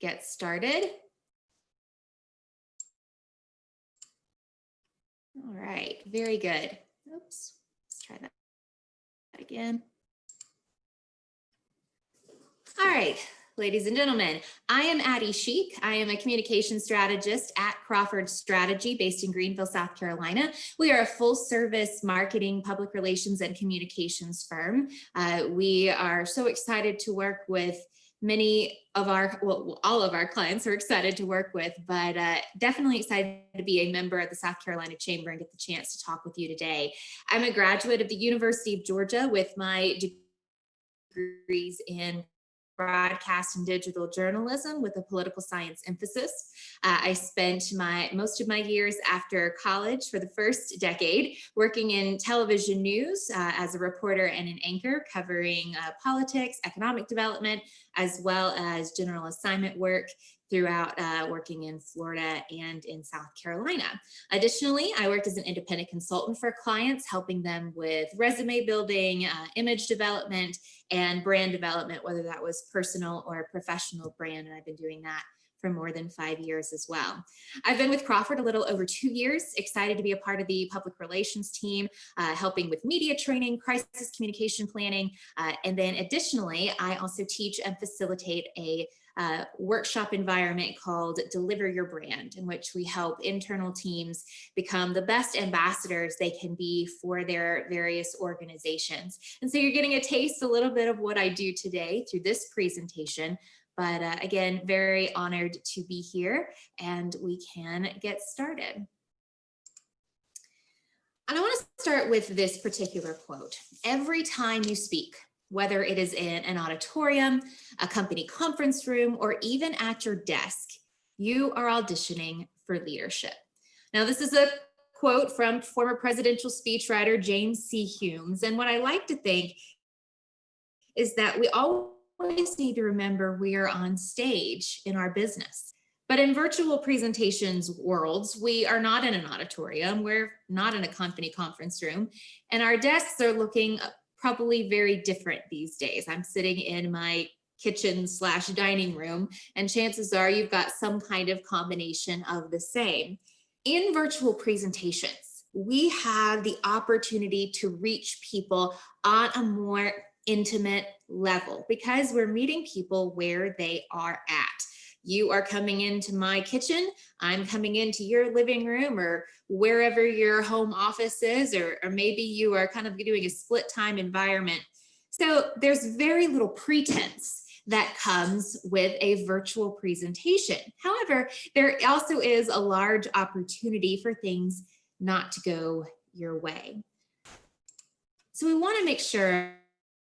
get started. All right, very good. Oops, let's try that again. All right, ladies and gentlemen, I am Addie Sheik. I am a communication strategist at Crawford Strategy based in Greenville, South Carolina. We are a full service marketing, public relations, and communications firm. We are so excited to work with many of our, well, all of our clients are excited to work with, but definitely excited to be a member of the South Carolina Chamber and get the chance to talk with you today. I'm a graduate of the University of Georgia with my degrees in broadcast and digital journalism with a political science emphasis. I spent most of my years after college for the first decade working in television news as a reporter and an anchor covering politics, economic development, as well as general assignment work throughout working in Florida and in South Carolina. Additionally, I worked as an independent consultant for clients, helping them with resume building, image development, and brand development, whether that was personal or professional brand. And I've been doing that for more than 5 years as well. I've been with Crawford a little over 2 years, excited to be a part of the public relations team, helping with media training, crisis communication planning. And then additionally, I also teach and facilitate a workshop environment called Deliver Your Brand, in which we help internal teams become the best ambassadors they can be for their various organizations. And so you're getting a taste a little bit of what I do today through this presentation. But again, very honored to be here, and we can get started. And I want to start with this particular quote. Every time you speak, whether it is in an auditorium, a company conference room, or even at your desk, you are auditioning for leadership. Now, this is a quote from former presidential speechwriter James C. Humes. And what I like to think is that we always need to remember we are on stage in our business. But in virtual presentations worlds, we are not in an auditorium, we're not in a company conference room, and our desks are looking probably very different these days. I'm sitting in my kitchen/dining room, and chances are you've got some kind of combination of the same. In virtual presentations, we have the opportunity to reach people on a more intimate level because we're meeting people where they are at. You are coming into my kitchen, I'm coming into your living room or wherever your home office is, or maybe you are kind of doing a split time environment. So there's very little pretense that comes with a virtual presentation. However, there also is a large opportunity for things not to go your way. So we want to make sure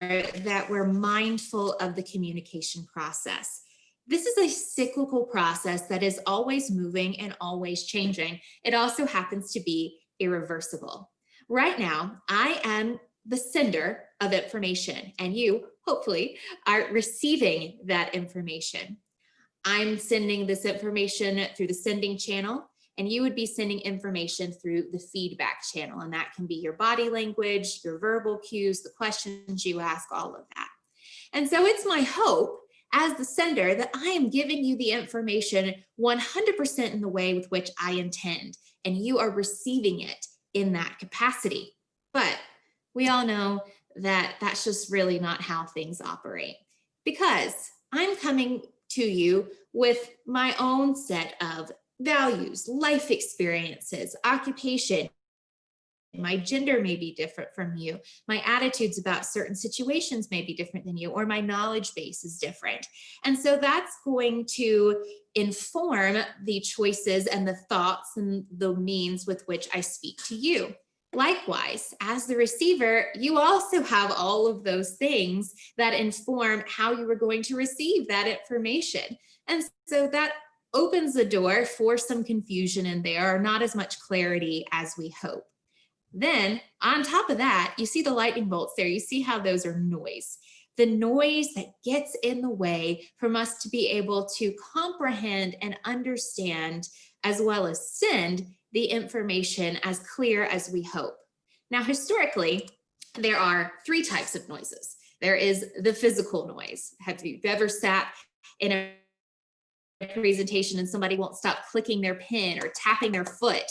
that we're mindful of the communication process. This is a cyclical process that is always moving and always changing. It also happens to be irreversible. Right now, I am the sender of information, and you, hopefully, are receiving that information. I'm sending this information through the sending channel, and you would be sending information through the feedback channel, and that can be your body language, your verbal cues, the questions you ask, all of that. And so it's my hope as the sender that I am giving you the information 100% in the way with which I intend, and you are receiving it in that capacity. But we all know that that's just really not how things operate, because I'm coming to you with my own set of values, life experiences, occupation. My gender may be different from you. My attitudes about certain situations may be different than you, or my knowledge base is different. And so that's going to inform the choices and the thoughts and the means with which I speak to you. Likewise, as the receiver, you also have all of those things that inform how you are going to receive that information. And so that opens the door for some confusion in there, or not as much clarity as we hope. Then on top of that, you see the lightning bolts there. You see how those are noise. The noise that gets in the way from us to be able to comprehend and understand, as well as send the information as clear as we hope. Now, historically, there are 3 types of noises. There is the physical noise. Have you ever sat in a presentation and somebody won't stop clicking their pen or tapping their foot.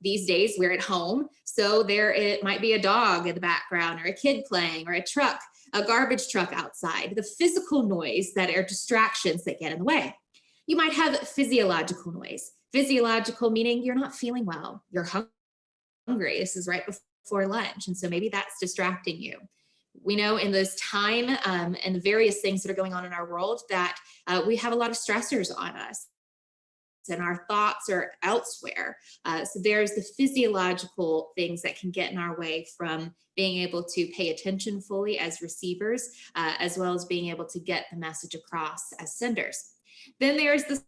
These days we're at home, so it might be a dog in the background or a kid playing or a truck, a garbage truck outside, the physical noise that are distractions that get in the way. You might have physiological noise. Physiological meaning you're not feeling well, you're hungry, this is right before lunch, and so maybe that's distracting you. We know in this time and the various things that are going on in our world that we have a lot of stressors on us and our thoughts are elsewhere. So there's the physiological things that can get in our way from being able to pay attention fully as receivers, as well as being able to get the message across as senders. Then there's the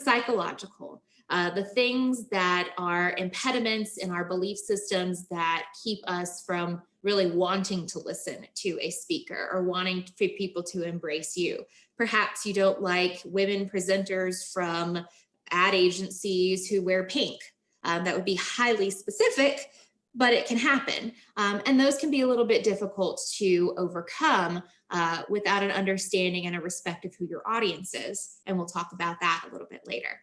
psychological, the things that are impediments in our belief systems that keep us from really wanting to listen to a speaker or wanting for people to embrace you. Perhaps you don't like women presenters from ad agencies who wear pink. That would be highly specific, but it can happen. And those can be a little bit difficult to overcome without an understanding and a respect of who your audience is. And we'll talk about that a little bit later.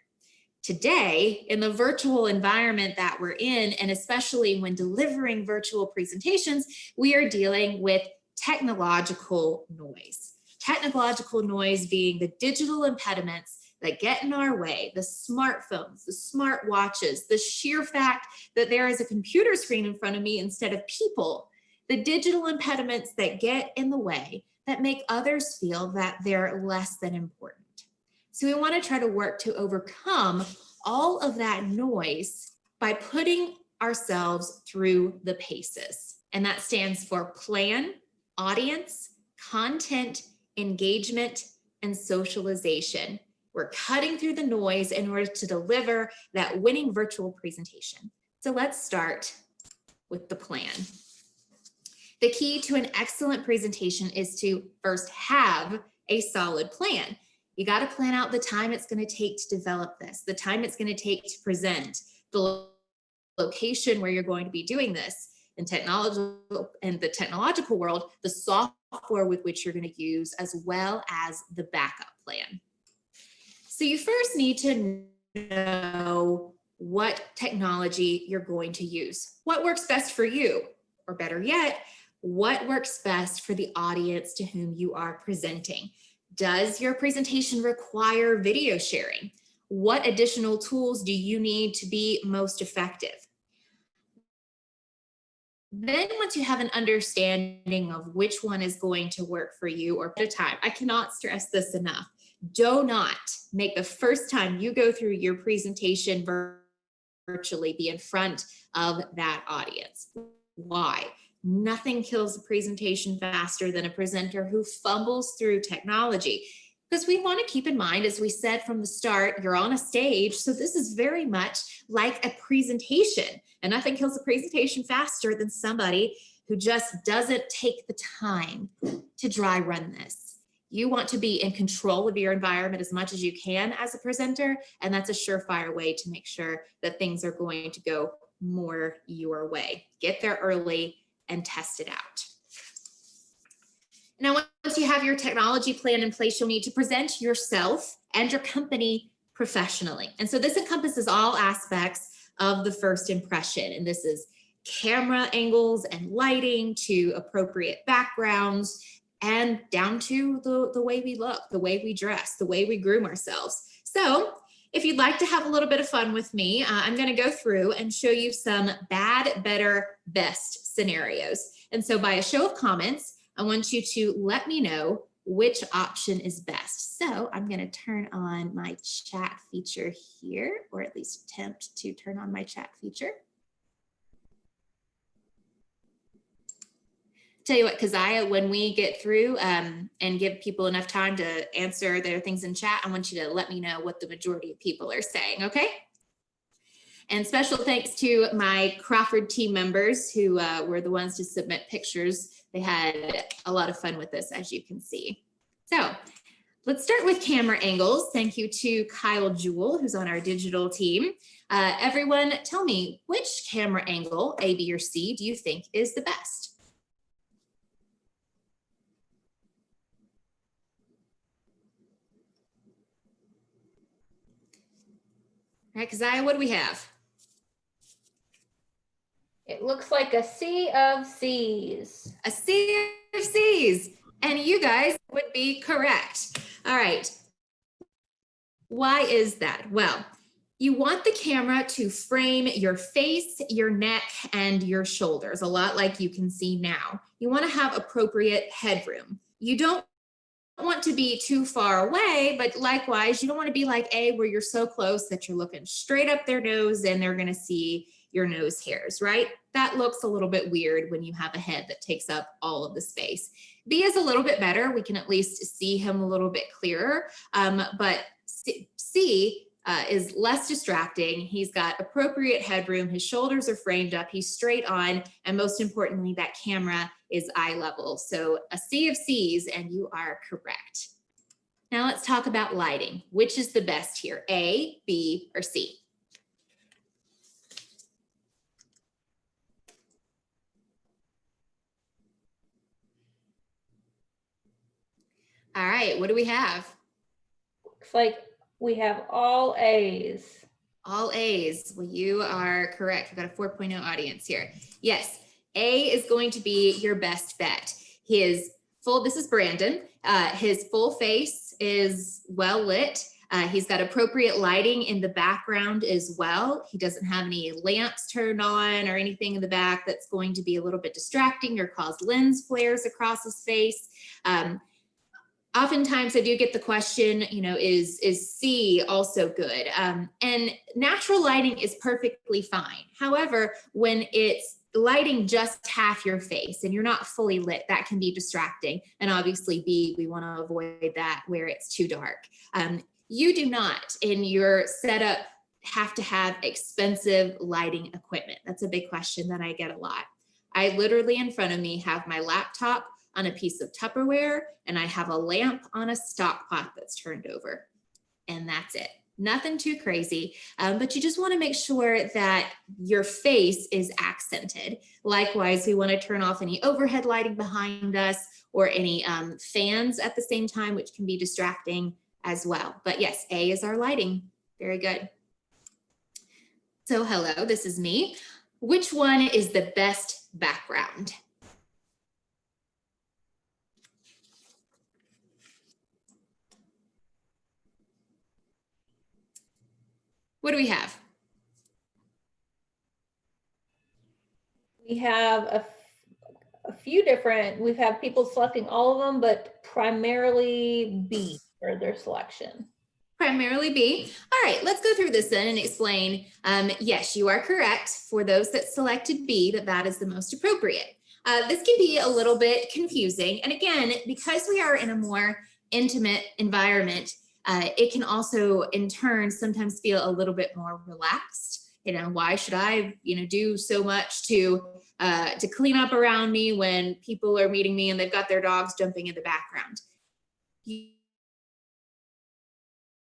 Today, in the virtual environment that we're in, and especially when delivering virtual presentations, we are dealing with technological noise. Technological noise being the digital impediments that get in our way, the smartphones, the smart watches, the sheer fact that there is a computer screen in front of me instead of people, the digital impediments that get in the way that make others feel that they're less than important. So we want to try to work to overcome all of that noise by putting ourselves through the PACEs. And that stands for plan, audience, content, engagement, and socialization. We're cutting through the noise in order to deliver that winning virtual presentation. So let's start with the plan. The key to an excellent presentation is to first have a solid plan. You got to plan out the time it's going to take to develop this, the time it's going to take to present, the location where you're going to be doing this, in the technological world, the software with which you're going to use, as well as the backup plan. So you first need to know what technology you're going to use. What works best for you? Or better yet, what works best for the audience to whom you are presenting? Does your presentation require video sharing? What additional tools do you need to be most effective? Then once you have an understanding of which one is going to work for you or at a time, I cannot stress this enough. Do not make the first time you go through your presentation virtually be in front of that audience. Why? Nothing kills a presentation faster than a presenter who fumbles through technology. Because we want to keep in mind, as we said from the start, you're on a stage, so this is very much like a presentation. And nothing kills a presentation faster than somebody who just doesn't take the time to dry run this. You want to be in control of your environment as much as you can as a presenter, and that's a surefire way to make sure that things are going to go more your way. Get there early and test it out. Now, once you have your technology plan in place, you'll need to present yourself and your company professionally. And so this encompasses all aspects of the first impression. And this is camera angles and lighting to appropriate backgrounds and down to the way we look, the way we dress, the way we groom ourselves. So if you'd like to have a little bit of fun with me, I'm going to go through and show you some bad, better, best scenarios. And so by a show of comments, I want you to let me know which option is best. So I'm going to turn on my chat feature here, or at least attempt to turn on my chat feature. Tell you what, Keziah, when we get through and give people enough time to answer their things in chat, I want you to let me know what the majority of people are saying, okay? And special thanks to my Crawford team members who were the ones to submit pictures. They had a lot of fun with this, as you can see. So let's start with camera angles. Thank you to Kyle Jewell, who's on our digital team. Everyone, tell me, which camera angle, A, B, or C, do you think is the best? right, Keziah, what do we have? It looks like a sea of C's. A sea of C's. And you guys would be correct. All right. Why is that? Well, you want the camera to frame your face, your neck, and your shoulders, a lot like you can see now. You want to have appropriate headroom. You don't want to be too far away, but likewise, you don't want to be like A, where you're so close that you're looking straight up their nose and they're going to see your nose hairs, right? That looks a little bit weird when you have a head that takes up all of the space. B is a little bit better. We can at least see him a little bit clearer, but C is less distracting. He's got appropriate headroom. His shoulders are framed up. He's straight on. And most importantly, that camera is eye level. So a sea of C's, and you are correct. Now let's talk about lighting. Which is the best here, A, B, or C? All right, what do we have? Looks like we have all A's. All A's. Well, you are correct. We've got a 4.0 audience here. Yes, A is going to be your best bet. His full, this is Brandon. His full face is well lit. He's got appropriate lighting in the background as well. He doesn't have any lamps turned on or anything in the back that's going to be a little bit distracting or cause lens flares across his face. Oftentimes I do get the question, you know, is C also good? And natural lighting is perfectly fine. However, when it's lighting just half your face and you're not fully lit, that can be distracting. And obviously B, we want to avoid that where it's too dark. You do not in your setup have to have expensive lighting equipment. That's a big question that I get a lot. I literally in front of me have my laptop on a piece of Tupperware, and I have a lamp on a stock pot that's turned over. And that's it. Nothing too crazy, but you just want to make sure that your face is accented. Likewise, we want to turn off any overhead lighting behind us or any fans at the same time, which can be distracting as well. But yes, A is our lighting. Very good. So hello, this is me. Which one is the best background? What do we have? We have a few different, we've had people selecting all of them, but primarily B for their selection. Primarily B. All right, let's go through this then and explain. Yes, you are correct for those that selected B, that is the most appropriate. This can be a little bit confusing. And again, because we are in a more intimate environment, it can also in turn sometimes feel a little bit more relaxed. You know, why should I, do so much to clean up around me when people are meeting me and they've got their dogs jumping in the background?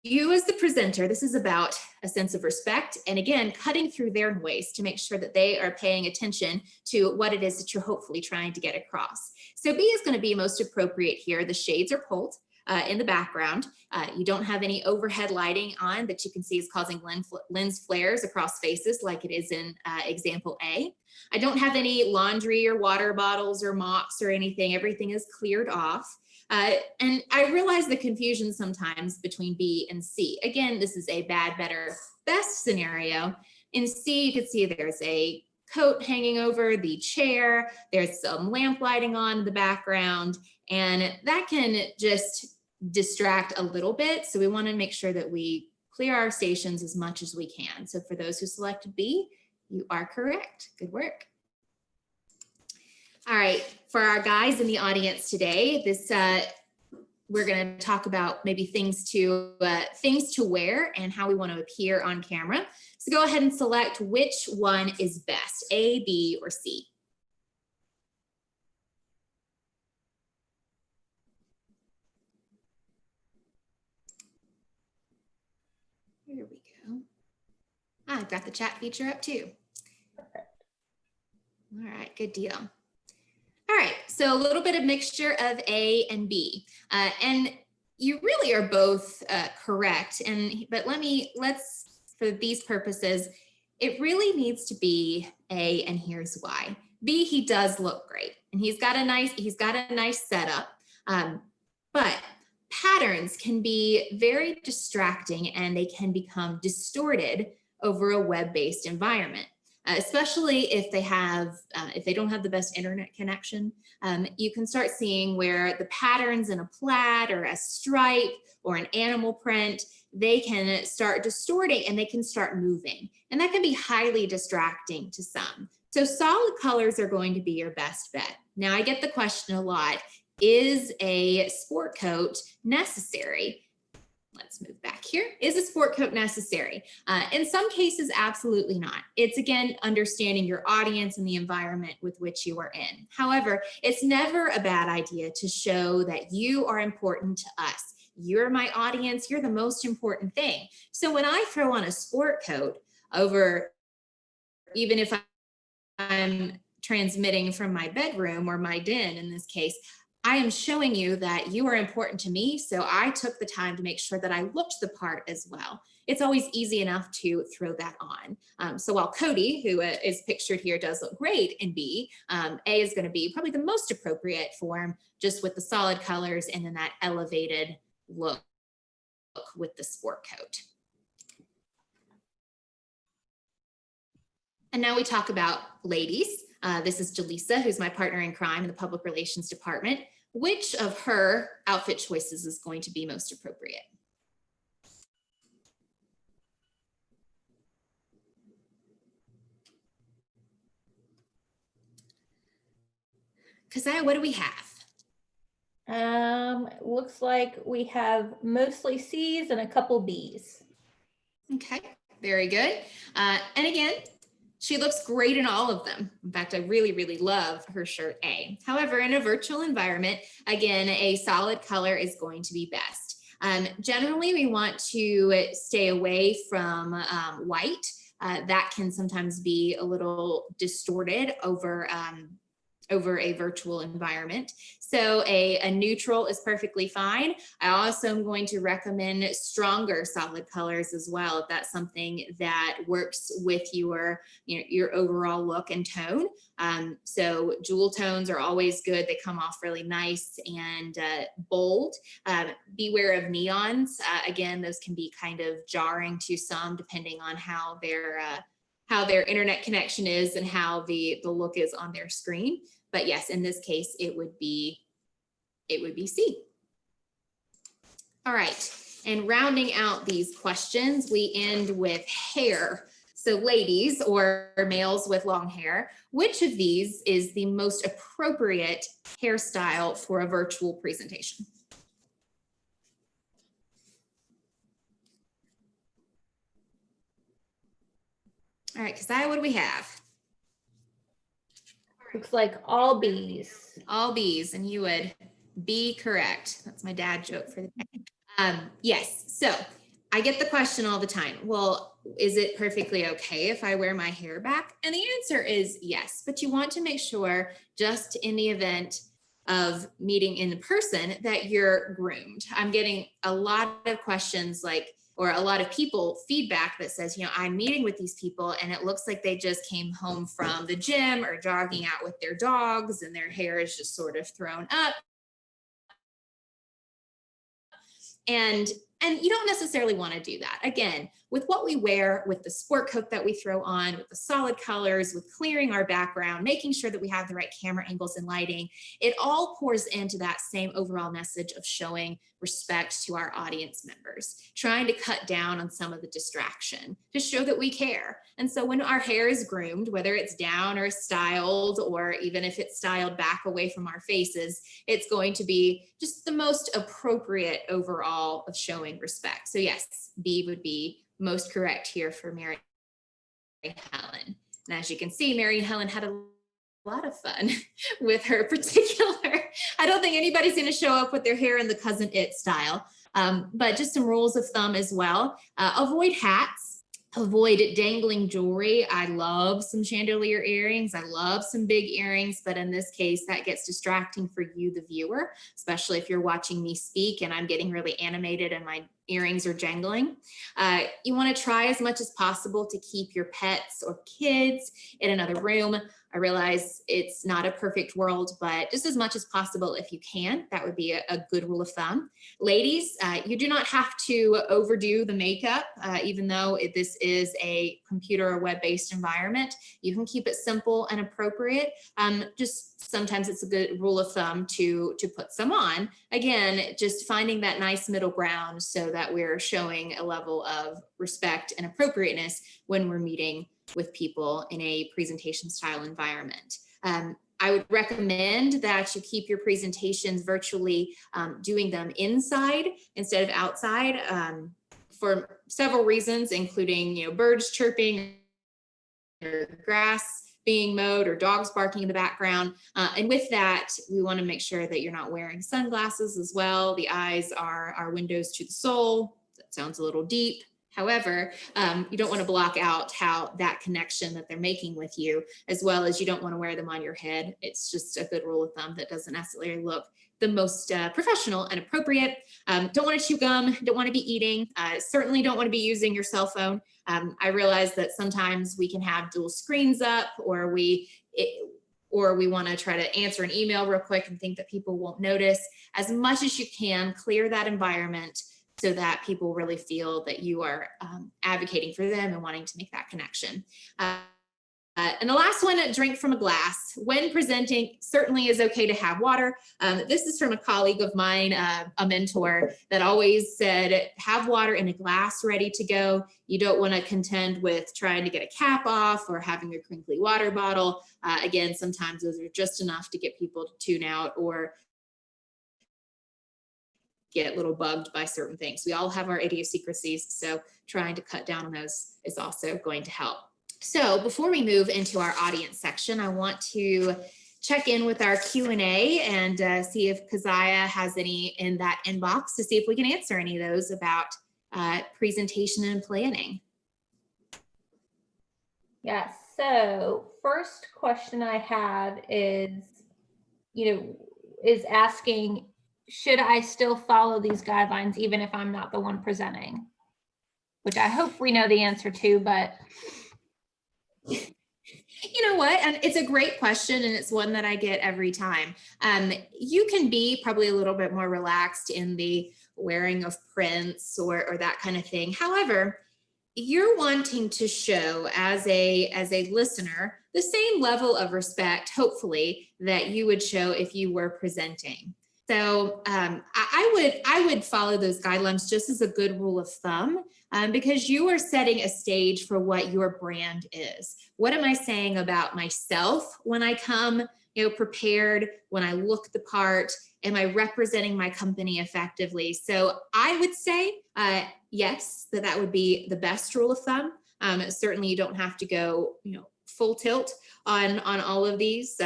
You as the presenter, this is about a sense of respect. And again, cutting through their noise to make sure that they are paying attention to what it is that you're hopefully trying to get across. So B is going to be most appropriate here. The shades are pulled in the background. You don't have any overhead lighting on that you can see is causing lens flares across faces like it is in example A. I don't have any laundry or water bottles or mops or anything. Everything is cleared off. And I realize the confusion sometimes between B and C. Again, this is a bad, better, best scenario. In C, you can see there's a coat hanging over the chair. There's some lamp lighting on in the background, and that can just distract a little bit. So we want to make sure that we clear our stations as much as we can. So for those who selected B, you are correct. Good work. All right, for our guys in the audience today, we're going to talk about maybe things to wear and how we want to appear on camera. So go ahead and select which one is best, A, B, or C. Here we go. I've got the chat feature up too. All right, good deal. All right, so a little bit of mixture of A and B, and you really are both correct. But let's for these purposes, it really needs to be A, and here's why. B, he does look great, and he's got a nice setup, but patterns can be very distracting and they can become distorted over a web-based environment. Especially if they don't have the best internet connection, you can start seeing where the patterns in a plaid or a stripe or an animal print, they can start distorting and they can start moving. And that can be highly distracting to some. So solid colors are going to be your best bet. Now, I get the question a lot, is a sport coat necessary? Let's move back here. Is a sport coat necessary? In some cases, absolutely not. It's, again, understanding your audience and the environment with which you are in. However, it's never a bad idea to show that you are important to us. You're my audience. You're the most important thing. So when I throw on a sport coat over, even if I'm transmitting from my bedroom or my den in this case, I am showing you that you are important to me, so I took the time to make sure that I looked the part as well. It's always easy enough to throw that on. So while Cody, who is pictured here, does look great in B, A is going to be probably the most appropriate for him, just with the solid colors and then that elevated look with the sport coat. And now we talk about ladies. This is Jaleesa, who's my partner in crime in the public relations department. Which of her outfit choices is going to be most appropriate? Keziah, what do we have? Looks like we have mostly C's and a couple B's. Okay, very good. And again, she looks great in all of them. In fact, I really, really love her shirt A. However, in a virtual environment, again, a solid color is going to be best. Generally, we want to stay away from white. That can sometimes be a little distorted over a virtual environment. So a neutral is perfectly fine. I also am going to recommend stronger solid colors as well, if that's something that works with your overall look and tone. So jewel tones are always good. They come off really nice and bold. Beware of neons. Again, those can be kind of jarring to some depending on how their internet connection is and how the look is on their screen. But yes, in this case, it would be C. All right, and rounding out these questions, we end with hair. So ladies or males with long hair, which of these is the most appropriate hairstyle for a virtual presentation? All right, Keziah, what do we have? Looks like all B's. All B's, and you would be correct. That's my dad joke for the day. Yes, so I get the question all the time. Well, is it perfectly okay if I wear my hair back? And the answer is yes, but you want to make sure, just in the event of meeting in person, that you're groomed. I'm getting a lot of questions or a lot of people feedback that says, I'm meeting with these people and it looks like they just came home from the gym or jogging out with their dogs and their hair is just sort of thrown up. And you don't necessarily want to do that. Again, with what we wear, with the sport coat that we throw on, with the solid colors, with clearing our background, making sure that we have the right camera angles and lighting, it all pours into that same overall message of showing respect to our audience members, trying to cut down on some of the distraction to show that we care. And so when our hair is groomed, whether it's down or styled, or even if it's styled back away from our faces, it's going to be just the most appropriate overall of showing respect. So yes, B would be most correct here for Mary Helen. And as you can see, Mary Helen had a lot of fun with her particular. I don't think anybody's going to show up with their hair in the Cousin It style, but just some rules of thumb as well. Avoid hats. Avoid dangling jewelry. I love some chandelier earrings. I love some big earrings, but in this case, that gets distracting for you, the viewer, especially if you're watching me speak and I'm getting really animated and earrings are jangling. You want to try as much as possible to keep your pets or kids in another room. I realize it's not a perfect world, but just as much as possible if you can, that would be a good rule of thumb. Ladies, you do not have to overdo the makeup, even though this is a computer or web-based environment. You can keep it simple and appropriate. Just sometimes it's a good rule of thumb to put some on. Again, just finding that nice middle ground so that we're showing a level of respect and appropriateness when we're meeting with people in a presentation style environment. I would recommend that you keep your presentations virtually, doing them inside instead of outside, for several reasons, including birds chirping, or grass being mowed, or dogs barking in the background. And with that, we want to make sure that you're not wearing sunglasses as well. The eyes are our windows to the soul. That sounds a little deep. However, you don't want to block out that connection that they're making with you, as well as you don't want to wear them on your head. It's just a good rule of thumb that doesn't necessarily look the most professional and appropriate. Don't want to chew gum, don't want to be eating, certainly don't want to be using your cell phone. I realize that sometimes we can have dual screens up, or we want to try to answer an email real quick and think that people won't notice. As much as you can, clear that environment so that people really feel that you are advocating for them and wanting to make that connection. And the last one, drink from a glass. When presenting, certainly is okay to have water. This is from a colleague of mine, a mentor, that always said, have water in a glass ready to go. You don't want to contend with trying to get a cap off or having a crinkly water bottle. Again, sometimes those are just enough to get people to tune out or get a little bugged by certain things. We all have our idiosyncrasies, so trying to cut down on those is also going to help. So before we move into our audience section, I want to check in with our Q&A and see if Keziah has any in that inbox to see if we can answer any of those about presentation and planning. Yes. So first question I have is, is asking, should I still follow these guidelines even if I'm not the one presenting? Which I hope we know the answer to, but. You know what? And it's a great question, and it's one that I get every time. You can be probably a little bit more relaxed in the wearing of prints or that kind of thing. However, you're wanting to show as a listener the same level of respect, hopefully, that you would show if you were presenting. So I would follow those guidelines just as a good rule of thumb, because you are setting a stage for what your brand is. What am I saying about myself when I come, prepared, when I look the part? Am I representing my company effectively? So I would say, yes, that would be the best rule of thumb. Certainly you don't have to go, full tilt on all of these.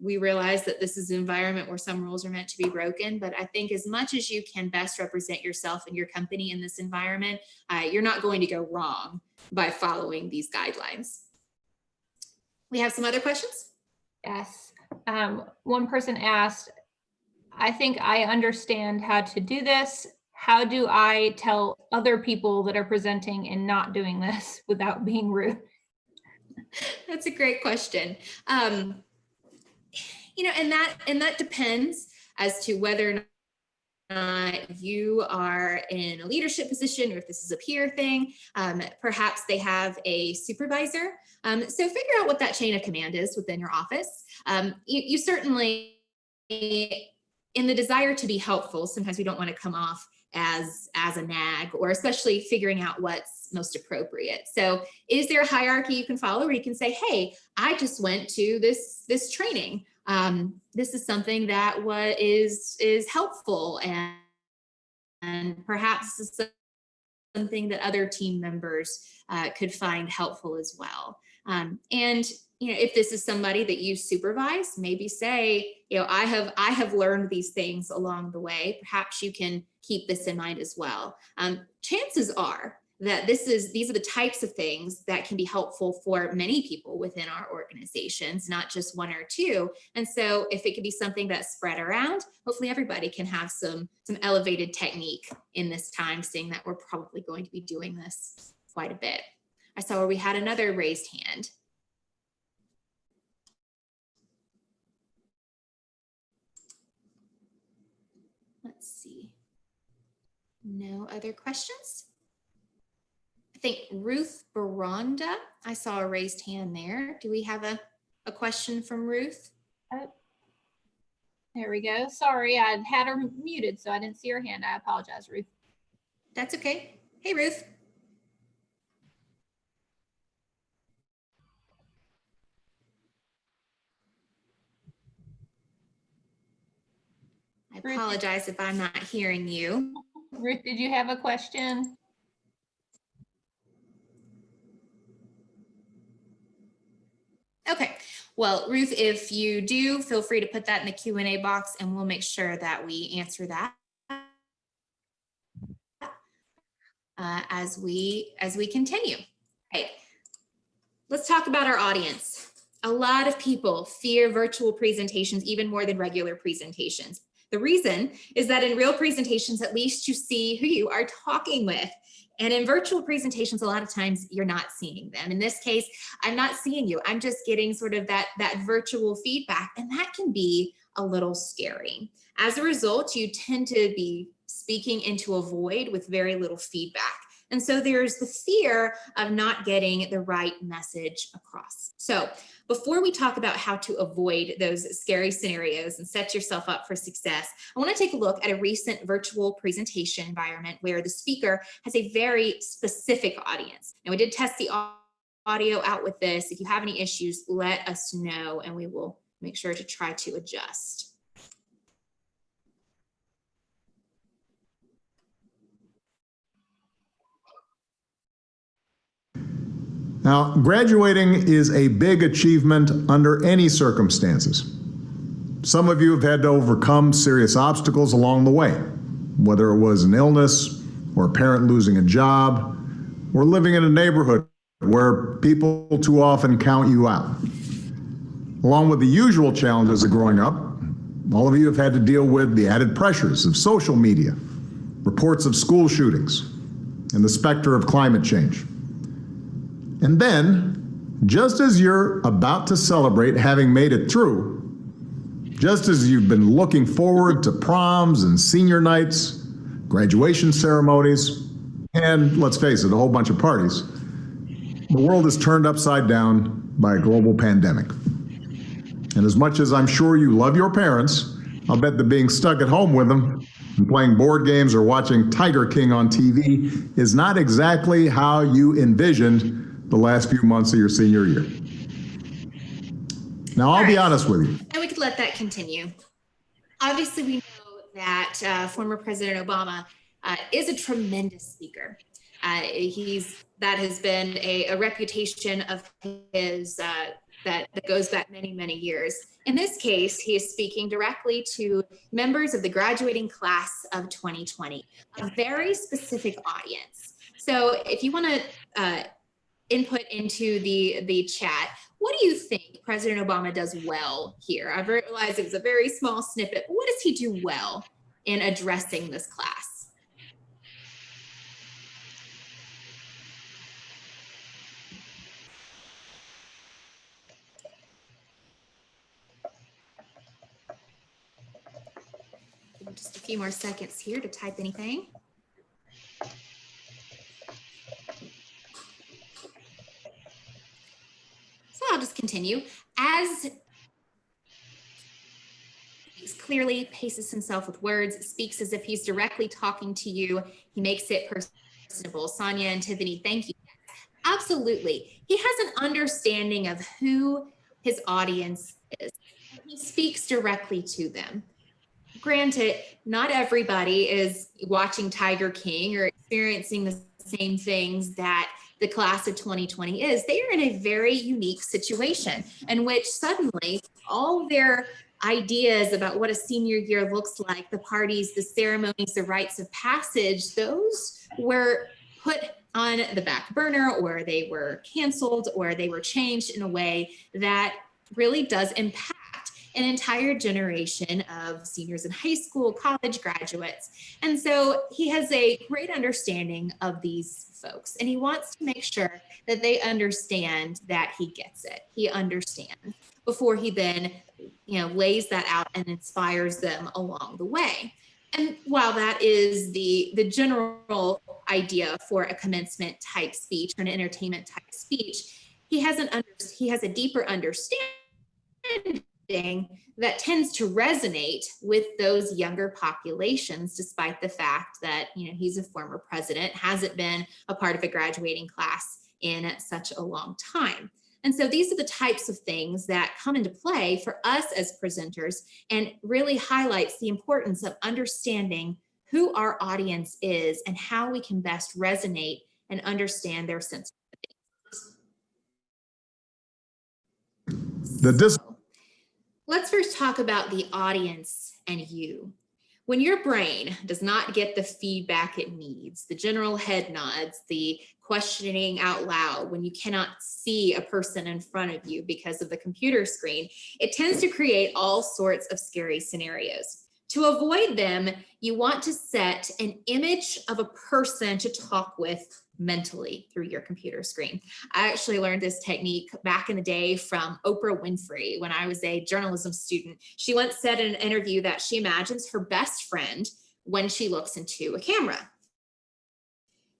We realize that this is an environment where some rules are meant to be broken, but I think as much as you can best represent yourself and your company in this environment, you're not going to go wrong by following these guidelines. We have some other questions? Yes. One person asked, I think I understand how to do this. How do I tell other people that are presenting and not doing this without being rude? That's a great question. And that depends as to whether or not you are in a leadership position or if this is a peer thing. Perhaps they have a supervisor. So figure out what that chain of command is within your office. You certainly, in the desire to be helpful, sometimes we don't want to come off as a nag, or especially figuring out what's most appropriate. So is there a hierarchy you can follow where you can say, hey, I just went to this training. This is something that is helpful, and perhaps this is something that other team members could find helpful as well. And if this is somebody that you supervise, maybe say, I have learned these things along the way. Perhaps you can keep this in mind as well. Chances are that these are the types of things that can be helpful for many people within our organizations, not just one or two. And so if it could be something that's spread around, hopefully everybody can have some elevated technique in this time, seeing that we're probably going to be doing this quite a bit. I saw where we had another raised hand. Let's see. No other questions? I think Ruth Baronda, I saw a raised hand there. Do we have a question from Ruth? There we go. Sorry, I had her muted, so I didn't see her hand. I apologize, Ruth. That's okay. Hey, Ruth. I apologize if I'm not hearing you. Ruth, did you have a question? Okay. Well, Ruth, if you do, feel free to put that in the Q&A box and we'll make sure that we answer that as we continue. Right. Let's talk about our audience. A lot of people fear virtual presentations even more than regular presentations. The reason is that in real presentations, at least you see who you are talking with. And in virtual presentations, a lot of times you're not seeing them. In this case, I'm not seeing you. I'm just getting sort of that virtual feedback, and that can be a little scary. As a result, you tend to be speaking into a void with very little feedback. And so there's the fear of not getting the right message across. So before we talk about how to avoid those scary scenarios and set yourself up for success, I want to take a look at a recent virtual presentation environment where the speaker has a very specific audience. Now, we did test the audio out with this. If you have any issues, let us know and we will make sure to try to adjust. Now, graduating is a big achievement under any circumstances. Some of you have had to overcome serious obstacles along the way, whether it was an illness or a parent losing a job or living in a neighborhood where people too often count you out. Along with the usual challenges of growing up, all of you have had to deal with the added pressures of social media, reports of school shootings, and the specter of climate change. And then, just as you're about to celebrate having made it through, just as you've been looking forward to proms and senior nights, graduation ceremonies, and let's face it, a whole bunch of parties, the world is turned upside down by a global pandemic. And as much as I'm sure you love your parents, I'll bet that being stuck at home with them and playing board games or watching Tiger King on TV is not exactly how you envisioned the last few months of your senior year. Now, I'll be honest with you. And we could let that continue. Obviously, we know that former President Obama is a tremendous speaker. That has been a reputation of his that goes back many, many years. In this case, he is speaking directly to members of the graduating class of 2020, a very specific audience. So if you want to input into the chat, what do you think President Obama does well here? I realize it was a very small snippet, but what does he do well in addressing this class? Give me just a few more seconds here to type anything. So I'll just continue. As he clearly paces himself with words, speaks as if he's directly talking to you. He makes it personable. Sonia and Tiffany, thank you. Absolutely. He has an understanding of who his audience is. He speaks directly to them. Granted, not everybody is watching Tiger King or experiencing the same things that the class of 2020 is. They are in a very unique situation in which suddenly all their ideas about what a senior year looks like, the parties, the ceremonies, the rites of passage, those were put on the back burner, or they were canceled, or they were changed in a way that really does impact an entire generation of seniors in high school, college graduates. And so he has a great understanding of these folks, and he wants to make sure that they understand that he gets it. He understands before he then, lays that out and inspires them along the way. And while that is the general idea for a commencement type speech or an entertainment type speech, he has a deeper understanding that tends to resonate with those younger populations, despite the fact that he's a former president, hasn't been a part of a graduating class in such a long time. And so these are the types of things that come into play for us as presenters, and really highlights the importance of understanding who our audience is and how we can best resonate and understand their sense. Let's first talk about the audience and you. When your brain does not get the feedback it needs, the general head nods, the questioning out loud, when you cannot see a person in front of you because of the computer screen, it tends to create all sorts of scary scenarios. To avoid them, you want to set an image of a person to talk with mentally through your computer screen. I actually learned this technique back in the day from Oprah Winfrey when I was a journalism student. She once said in an interview that she imagines her best friend when she looks into a camera.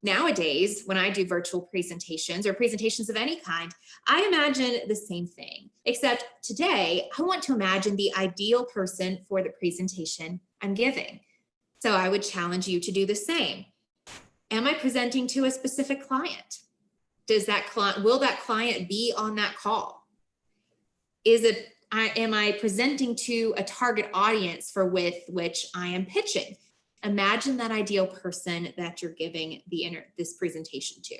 Nowadays, when I do virtual presentations or presentations of any kind, I imagine the same thing, except today I want to imagine the ideal person for the presentation I'm giving. So I would challenge you to do the same. Am I presenting to a specific client? Will that client be on that call? Am I presenting to a target audience with which I am pitching? Imagine that ideal person that you're giving this presentation to.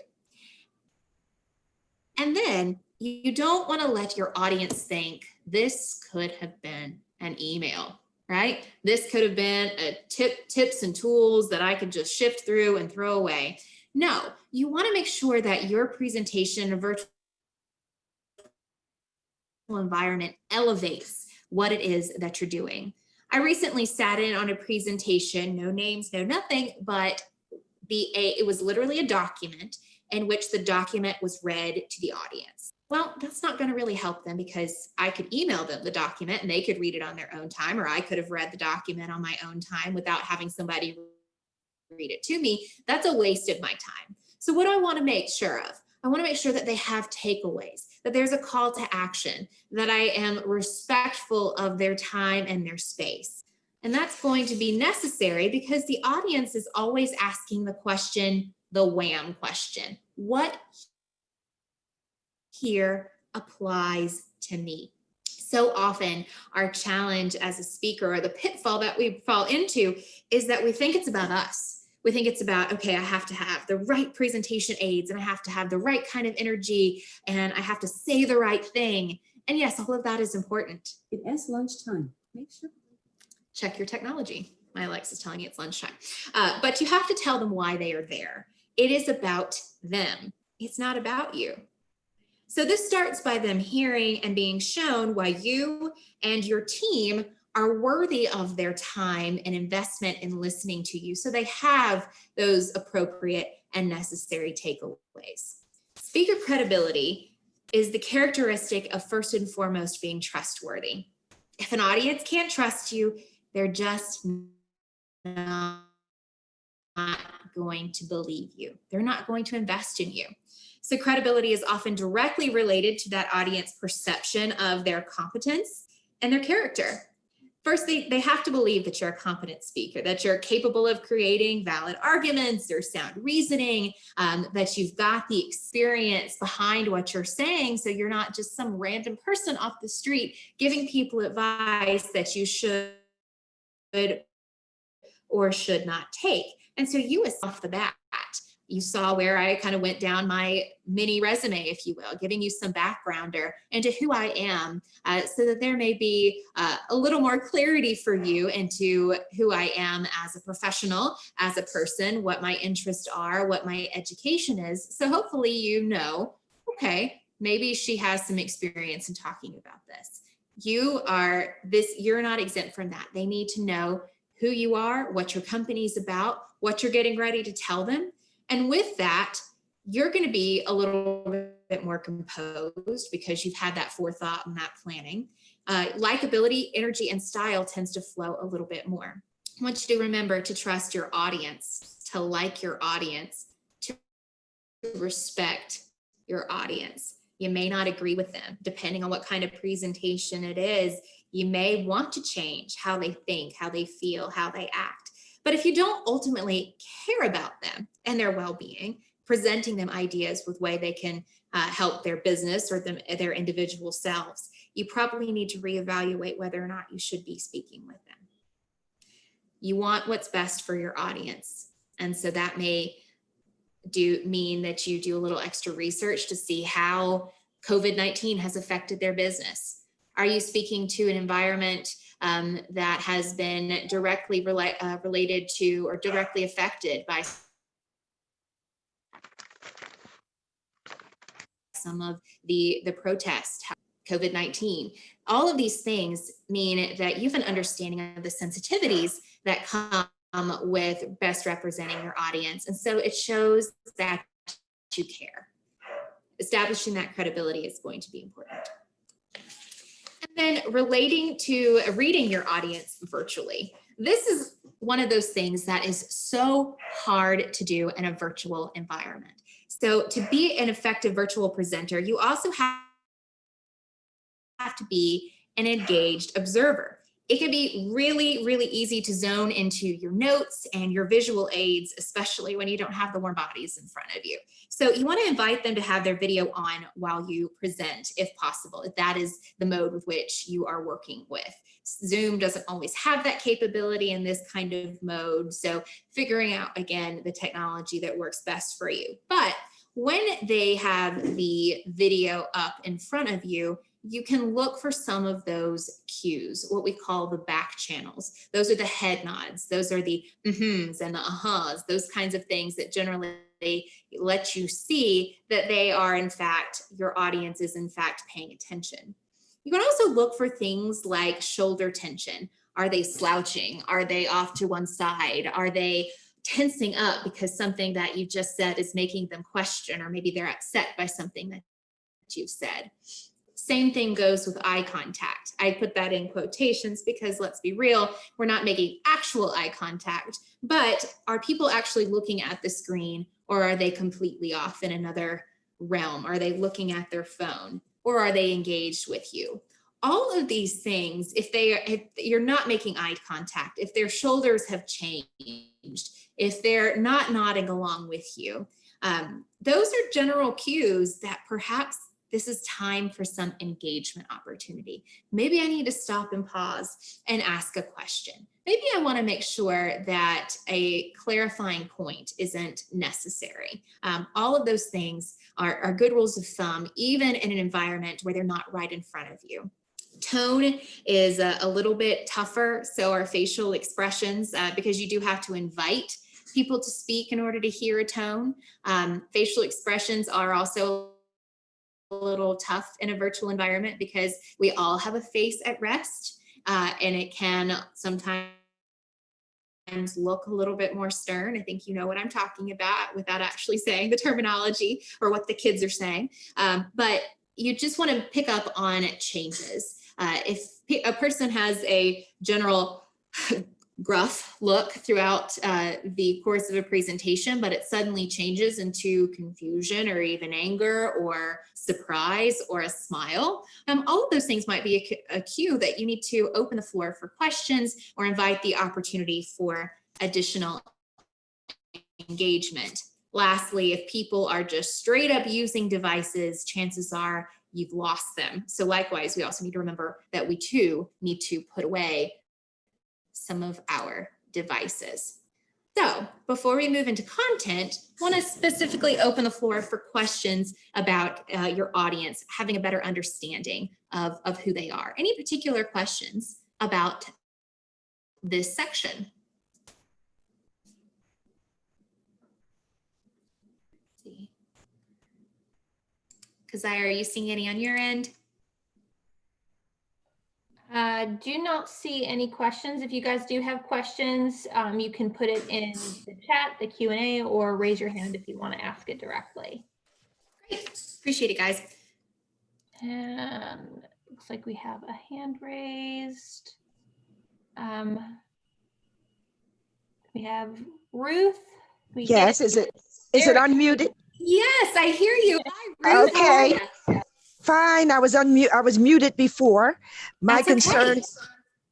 And then you don't want to let your audience think this could have been an email, right? This could have been a tips and tools that I could just shift through and throw away. No, you want to make sure that your presentation in a virtual environment elevates what it is that you're doing. I recently sat in on a presentation, no names, no nothing, but it was literally a document in which the document was read to the audience. Well, that's not going to really help them, because I could email them the document and they could read it on their own time, or I could have read the document on my own time without having somebody read it to me. That's a waste of my time. So what do I want to make sure of? I want to make sure that they have takeaways, that there's a call to action, that I am respectful of their time and their space. And that's going to be necessary because the audience is always asking the question, the wham question. What here applies to me? So often our challenge as a speaker, or the pitfall that we fall into, is that we think it's about us. We think it's about, okay, I have to have the right presentation aids, and I have to have the right kind of energy, and I have to say the right thing. And yes, all of that is important. It is lunchtime. Make sure. Check your technology. My Alexa's telling you it's lunchtime. But you have to tell them why they are there. It is about them. It's not about you. So this starts by them hearing and being shown why you and your team are worthy of their time and investment in listening to you, so they have those appropriate and necessary takeaways. Speaker credibility is the characteristic of, first and foremost, being trustworthy. If an audience can't trust you, they're just not going to believe you. They're not going to invest in you. So credibility is often directly related to that audience perception of their competence and their character. First, they have to believe that you're a competent speaker, that you're capable of creating valid arguments or sound reasoning, that you've got the experience behind what you're saying, so you're not just some random person off the street giving people advice that you should or should not take. And so you, off the bat, You saw where I kind of went down my mini resume, if you will, giving you some backgrounder into who I am, so that there may be a little more clarity for you into who I am as a professional, as a person, what my interests are, what my education is. So hopefully you know, okay, maybe she has some experience in talking about this. You're not exempt from that. They need to know who you are, what your company's about, what you're getting ready to tell them. And with that, you're going to be a little bit more composed because you've had that forethought and that planning. Likability, energy, and style tends to flow a little bit more. I want you to remember to trust your audience, to like your audience, to respect your audience. You may not agree with them, depending on what kind of presentation it is. You may want to change how they think, how they feel, how they act. But if you don't ultimately care about them and their well-being, presenting them ideas with way they can help their business or their individual selves, you probably need to reevaluate whether or not you should be speaking with them. You want what's best for your audience. And so that may mean that you do a little extra research to see how COVID-19 has affected their business. Are you speaking to an environment that has been directly related to or directly affected by some of the protests, COVID-19? All of these things mean that you have an understanding of the sensitivities that come with best representing your audience. And so it shows that you care. Establishing that credibility is going to be important. And then relating to reading your audience virtually. This is one of those things that is so hard to do in a virtual environment. So to be an effective virtual presenter, you also have to be an engaged observer. It can be really, really easy to zone into your notes and your visual aids, especially when you don't have the warm bodies in front of you. So you want to invite them to have their video on while you present, if possible, if that is the mode with which you are working with. Zoom doesn't always have that capability in this kind of mode. So figuring out, again, the technology that works best for you. But when they have the video up in front of you, you can look for some of those cues, what we call the back channels. Those are the head nods. Those are the mm-hms and the ahas, those kinds of things that generally let you see that they are, in fact, your audience is in fact paying attention. You can also look for things like shoulder tension. Are they slouching? Are they off to one side? Are they tensing up because something that you just said is making them question, or maybe they're upset by something that you've said? Same thing goes with eye contact. I put that in quotations because let's be real, we're not making actual eye contact, but are people actually looking at the screen, or are they completely off in another realm? Are they looking at their phone, or are they engaged with you? All of these things, if you're not making eye contact, if their shoulders have changed, if they're not nodding along with you, those are general cues that perhaps this is time for some engagement opportunity. Maybe I need to stop and pause and ask a question. Maybe I want to make sure that a clarifying point isn't necessary. All of those things are good rules of thumb, even in an environment where they're not right in front of you. Tone is a little bit tougher. So are facial expressions, because you do have to invite people to speak in order to hear a tone. Facial expressions are also a little tough in a virtual environment because we all have a face at rest, and it can sometimes look a little bit more stern. I think you know what I'm talking about without actually saying the terminology or what the kids are saying. But you just want to pick up on changes. If a person has a general gruff look throughout the course of a presentation, but it suddenly changes into confusion or even anger or surprise or a smile, all of those things might be a cue that you need to open the floor for questions or invite the opportunity for additional engagement. Lastly, if people are just straight up using devices, chances are you've lost them. So likewise, we also need to remember that we too need to put away some of our devices. So before we move into content, I want to specifically open the floor for questions about your audience, having a better understanding of who they are. Any particular questions about this section? Let's see. Keziah, are you seeing any on your end? Do not see any questions. If you guys do have questions, you can put it in the chat, the Q&A, or raise your hand if you want to ask it directly. Great, appreciate it, guys. And looks like we have a hand raised. We have Ruth. Yes, is it unmuted? Yes, I hear you. Hi, Ruth. How are Okay. you? Fine, I was muted before. My That's okay. concern,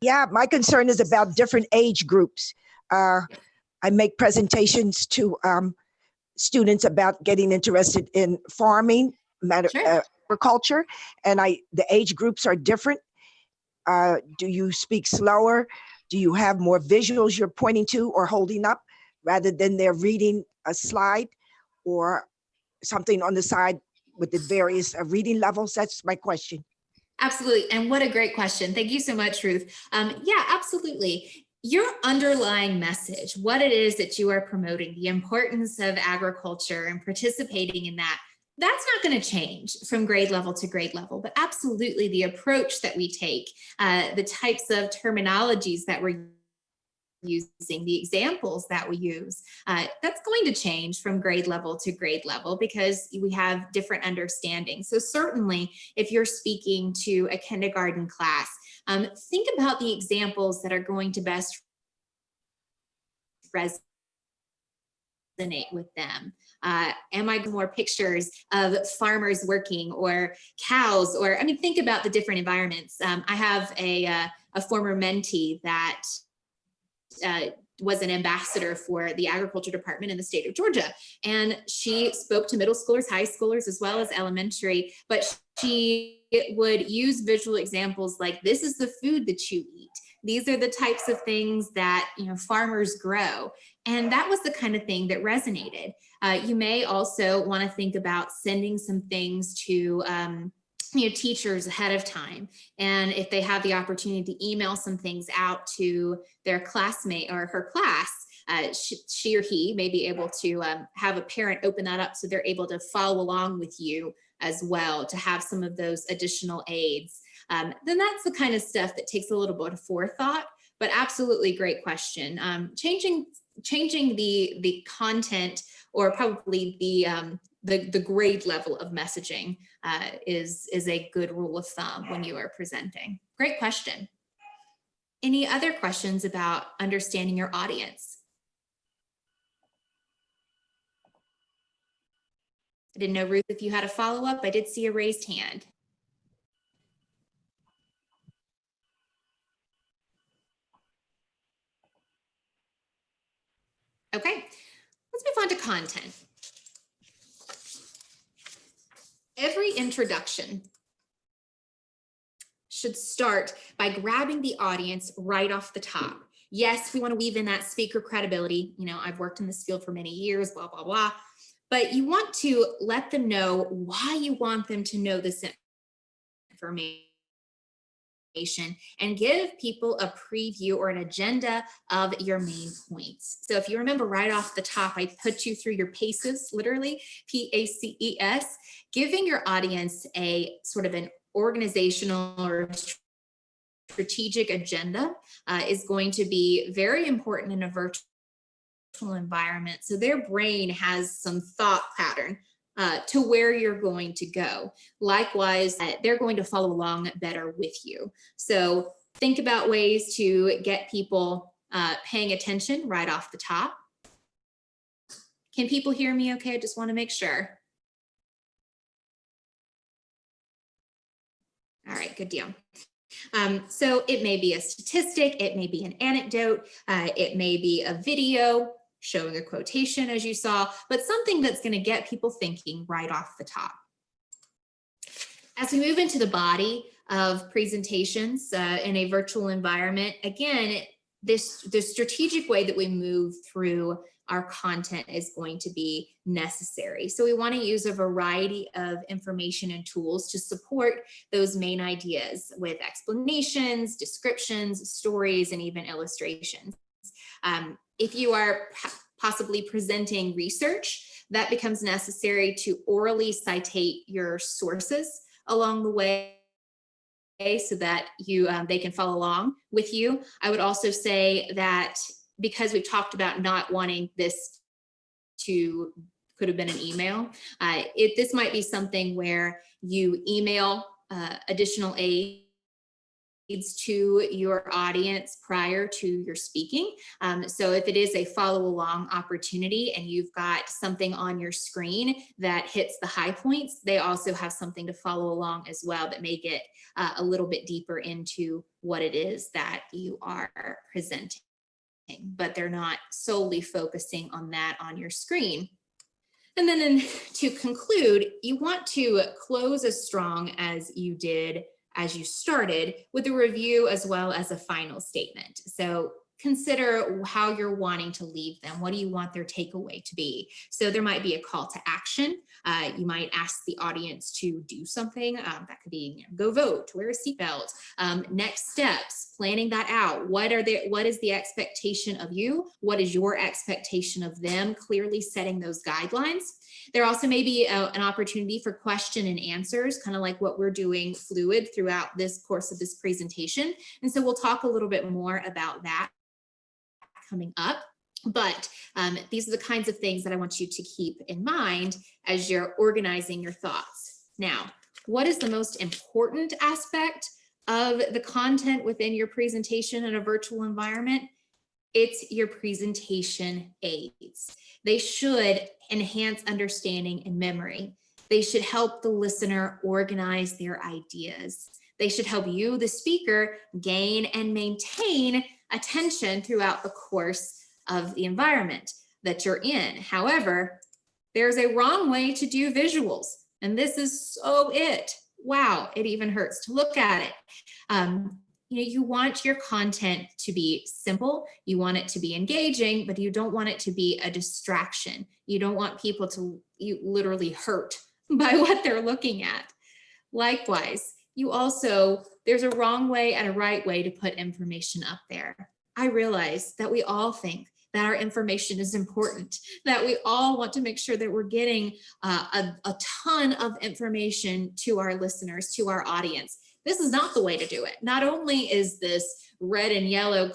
yeah, my concern is about different age groups. I make presentations to students about getting interested in farming, Sure. agriculture, and the age groups are different. Do you speak slower? Do you have more visuals you're pointing to or holding up rather than they're reading a slide or something on the side with the various reading levels? That's my question. Absolutely. And what a great question. Thank you so much, Ruth. Yeah, absolutely. Your underlying message, what it is that you are promoting, the importance of agriculture and participating in that, that's not going to change from grade level to grade level, but absolutely the approach that we take, the types of terminologies that we're using, the examples that we use, that's going to change from grade level to grade level because we have different understanding. So certainly if you're speaking to a kindergarten class, think about the examples that are going to best resonate with them. Am I more pictures of farmers working or cows, or I mean, think about the different environments. I have a former mentee that was an ambassador for the agriculture department in the state of Georgia. And she spoke to middle schoolers, high schoolers, as well as elementary, but she would use visual examples like, this is the food that you eat. These are the types of things that, you know, farmers grow. And that was the kind of thing that resonated. You may also want to think about sending some things to teachers ahead of time. And if they have the opportunity to email some things out to their classmate or her class, she or he may be able to have a parent open that up so they're able to follow along with you as well, to have some of those additional aids. Then that's the kind of stuff that takes a little bit of forethought, but absolutely great question. Changing the content, or probably the grade level of messaging is a good rule of thumb when you are presenting. Great question. Any other questions about understanding your audience? I didn't know, Ruth, if you had a follow-up. I did see a raised hand. Okay, let's move on to content. Every introduction should start by grabbing the audience right off the top. Yes, we want to weave in that speaker credibility. You know, I've worked in this field for many years, blah, blah, blah. But you want to let them know why you want them to know this information and give people a preview or an agenda of your main points. So if you remember right off the top, I put you through your PACES, literally PACES, giving your audience a sort of an organizational or strategic agenda is going to be very important in a virtual environment. So their brain has some thought pattern to where you're going to go. Likewise, they're going to follow along better with you. So think about ways to get people paying attention right off the top. Can people hear me okay? I just want to make sure. All right, good deal. So it may be a statistic, it may be an anecdote, it may be a video showing a quotation as you saw, but something that's going to get people thinking right off the top. As we move into the body of presentations in a virtual environment, again, the strategic way that we move through our content is going to be necessary. So we want to use a variety of information and tools to support those main ideas with explanations, descriptions, stories, and even illustrations. If you are possibly presenting research, that becomes necessary to orally citate your sources along the way so that they can follow along with you. I would also say that because we've talked about not wanting this to could have been an email, this might be something where you email additional aids to your audience prior to your speaking. So if it is a follow along opportunity and you've got something on your screen that hits the high points, they also have something to follow along as well that may get a little bit deeper into what it is that you are presenting, but they're not solely focusing on that on your screen. And then to conclude, you want to close as strong as you did as you started, with a review as well as a final statement. So consider how you're wanting to leave them. What do you want their takeaway to be? So there might be a call to action. You might ask the audience to do something. That could be go vote, wear a seatbelt. Next steps, planning that out. What is the expectation of you? What is your expectation of them? Clearly setting those guidelines. There also may be an opportunity for question and answers, kind of like what we're doing fluid throughout this course of this presentation. And so we'll talk a little bit more about that coming up. But these are the kinds of things that I want you to keep in mind as you're organizing your thoughts. Now, what is the most important aspect of the content within your presentation in a virtual environment? It's your presentation aids. They should enhance understanding and memory. They should help the listener organize their ideas. They should help you, the speaker, gain and maintain attention throughout the course of the environment that you're in. However, there's a wrong way to do visuals, and this is so it. Wow, it even hurts to look at it. You want your content to be simple, you want it to be engaging, but you don't want it to be a distraction. You don't want people to literally hurt by what they're looking at. Likewise, there's a wrong way and a right way to put information up there. I realize that we all think that our information is important, that we all want to make sure that we're getting a ton of information to our listeners, to our audience. This is not the way to do it. Not only is this red and yellow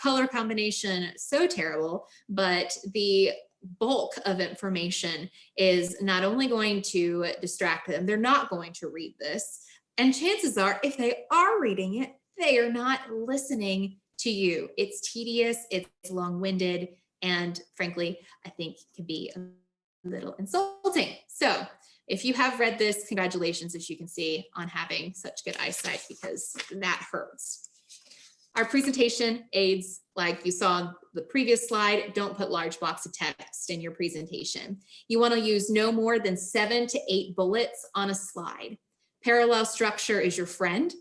color combination so terrible, but the bulk of information is not only going to distract them, they're not going to read this. And chances are, if they are reading it, they are not listening to you. It's tedious, it's long-winded, and frankly, I think it can be a little insulting. So if you have read this, congratulations, as you can see, on having such good eyesight, because that hurts. Our presentation aids, like you saw on the previous slide, don't put large blocks of text in your presentation. You want to use no more than 7 to 8 bullets on a slide. Parallel structure is your friend.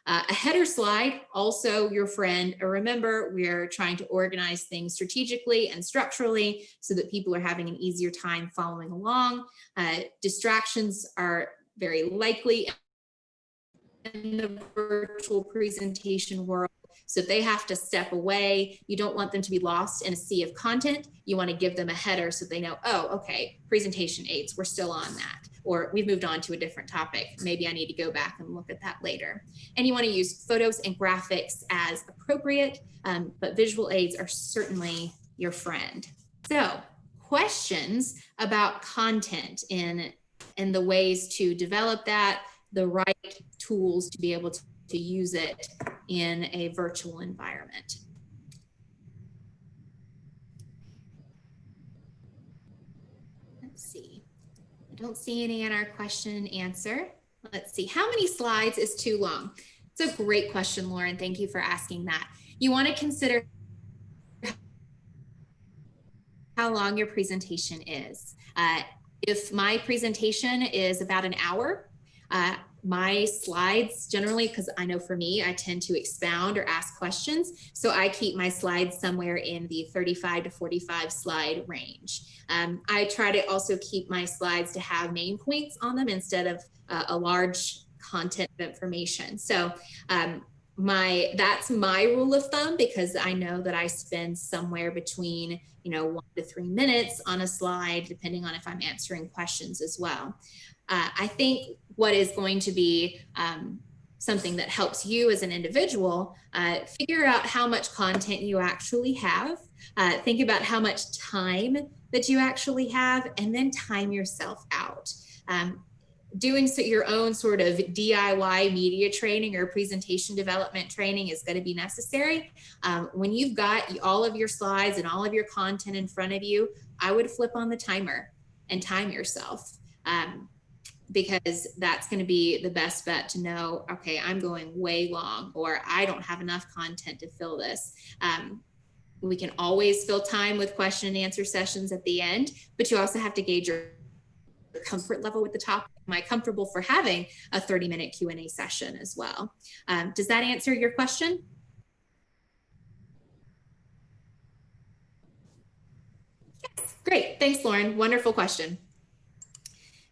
A header slide, also your friend. Remember, we're trying to organize things strategically and structurally so that people are having an easier time following along. Distractions are very likely in the virtual presentation world. So if they have to step away, you don't want them to be lost in a sea of content. You want to give them a header so they know, oh, okay, presentation aids, we're still on that. Or we've moved on to a different topic. Maybe I need to go back and look at that later. And you want to use photos and graphics as appropriate, but visual aids are certainly your friend. So questions about content and the ways to develop that, the right tools to be able to use it in a virtual environment. Let's see. I don't see any in our question and answer. Let's see. How many slides is too long? It's a great question, Lauren. Thank you for asking that. You want to consider how long your presentation is. If my presentation is about an hour, My slides generally, because I know for me, I tend to expound or ask questions. So I keep my slides somewhere in the 35 to 45 slide range. I try to also keep my slides to have main points on them instead of a large content of information. So that's my rule of thumb, because I know that I spend somewhere between 1 to 3 minutes on a slide, depending on if I'm answering questions as well. I think what is going to be something that helps you as an individual, figure out how much content you actually have, think about how much time that you actually have, and then time yourself out. Doing your own sort of DIY media training or presentation development training is going to be necessary. When you've got all of your slides and all of your content in front of you, I would flip on the timer and time yourself. Because that's going to be the best bet to know, okay, I'm going way long, or I don't have enough content to fill this. We can always fill time with question and answer sessions at the end, but you also have to gauge your comfort level with the topic. Am I comfortable for having a 30-minute Q&A session as well? Does that answer your question? Yes, great. Thanks, Lauren. Wonderful question.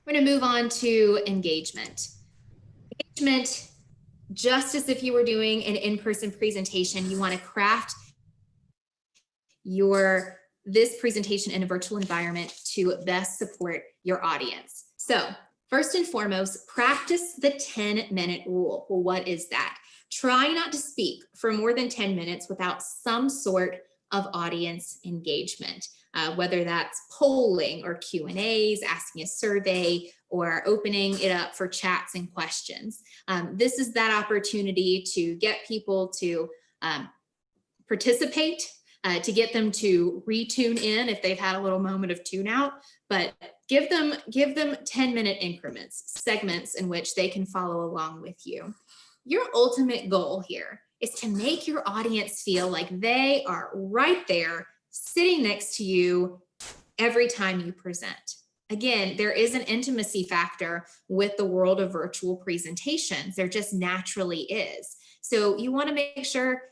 We're going to move on to engagement. Engagement, just as if you were doing an in-person presentation, you want to craft this presentation in a virtual environment to best support your audience. So first and foremost, practice the 10-minute rule. Well, what is that? Try not to speak for more than 10 minutes without some sort of audience engagement. Whether that's polling or Q&As, asking a survey, or opening it up for chats and questions. This is that opportunity to get people to participate, to get them to retune in if they've had a little moment of tune out, but give them 10-minute increments, segments in which they can follow along with you. Your ultimate goal here is to make your audience feel like they are right there sitting next to you every time you present. Again, there is an intimacy factor with the world of virtual presentations. There just naturally is. So you want to make sure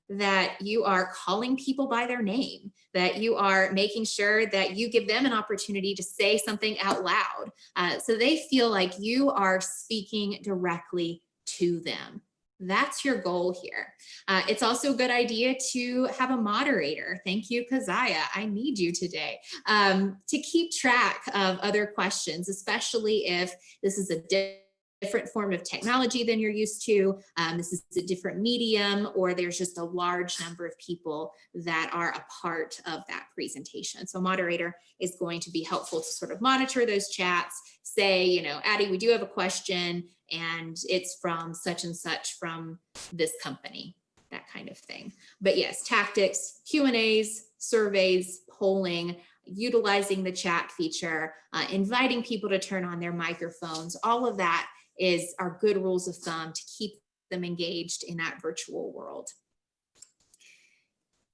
that you are calling people by their name, that you are making sure that you give them an opportunity to say something out loud, so they feel like you are speaking directly to them. That's your goal here. It's also a good idea to have a moderator. Thank you, Keziah. I need you today to keep track of other questions, especially if this is a different form of technology than you're used to. This is a different medium, or there's just a large number of people that are a part of that presentation. So moderator is going to be helpful to sort of monitor those chats, say, Addie, we do have a question, and it's from such and such from this company, that kind of thing. But yes, tactics, Q&As, surveys, polling, utilizing the chat feature, inviting people to turn on their microphones, all of that are good rules of thumb to keep them engaged in that virtual world.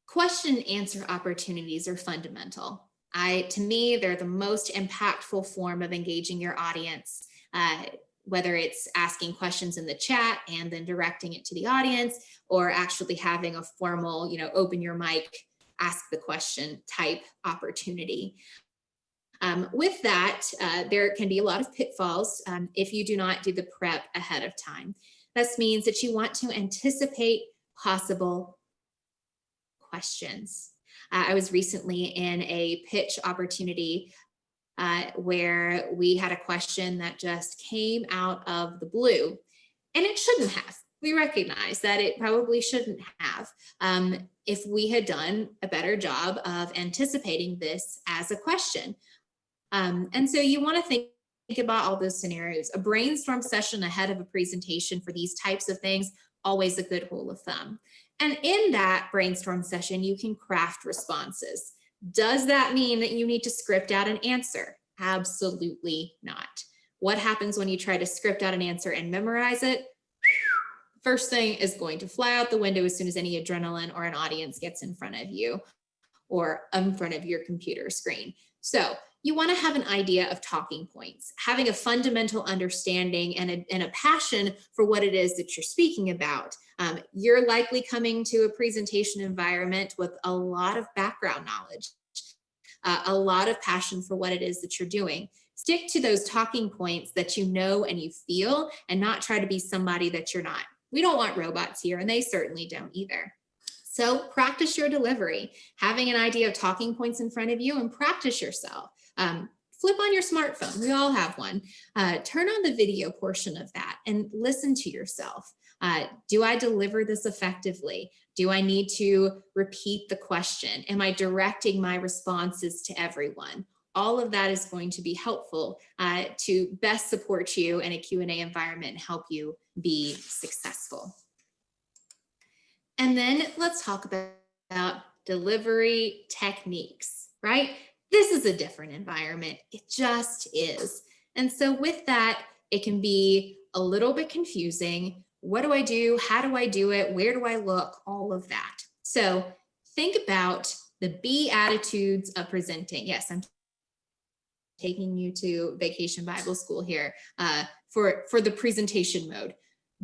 Question and answer opportunities are fundamental. To me, they're the most impactful form of engaging your audience, whether it's asking questions in the chat and then directing it to the audience, or actually having a formal, open your mic, ask the question type opportunity. With that, there can be a lot of pitfalls if you do not do the prep ahead of time. This means that you want to anticipate possible questions. I was recently in a pitch opportunity where we had a question that just came out of the blue, and it shouldn't have. We recognize that it probably shouldn't have if we had done a better job of anticipating this as a question. And so you want to think about all those scenarios. A brainstorm session ahead of a presentation for these types of things, always a good rule of thumb. And in that brainstorm session, you can craft responses. Does that mean that you need to script out an answer? Absolutely not. What happens when you try to script out an answer and memorize it? First thing is going to fly out the window as soon as any adrenaline or an audience gets in front of you or in front of your computer screen. So you want to have an idea of talking points, having a fundamental understanding and a passion for what it is that you're speaking about. You're likely coming to a presentation environment with a lot of background knowledge, a lot of passion for what it is that you're doing. Stick to those talking points that you know and you feel, and not try to be somebody that you're not. We don't want robots here, and they certainly don't either. So practice your delivery, having an idea of talking points in front of you, and practice yourself. Flip on your smartphone. We all have one. Turn on the video portion of that and listen to yourself. Do I deliver this effectively? Do I need to repeat the question? Am I directing my responses to everyone? All of that is going to be helpful to best support you in a Q&A environment and help you be successful. And then let's talk about delivery techniques, right? This is a different environment. It just is. And so with that, it can be a little bit confusing. What do I do? How do I do it? Where do I look? All of that. So think about the B attitudes of presenting. Yes, I'm taking you to Vacation Bible School here for the presentation mode.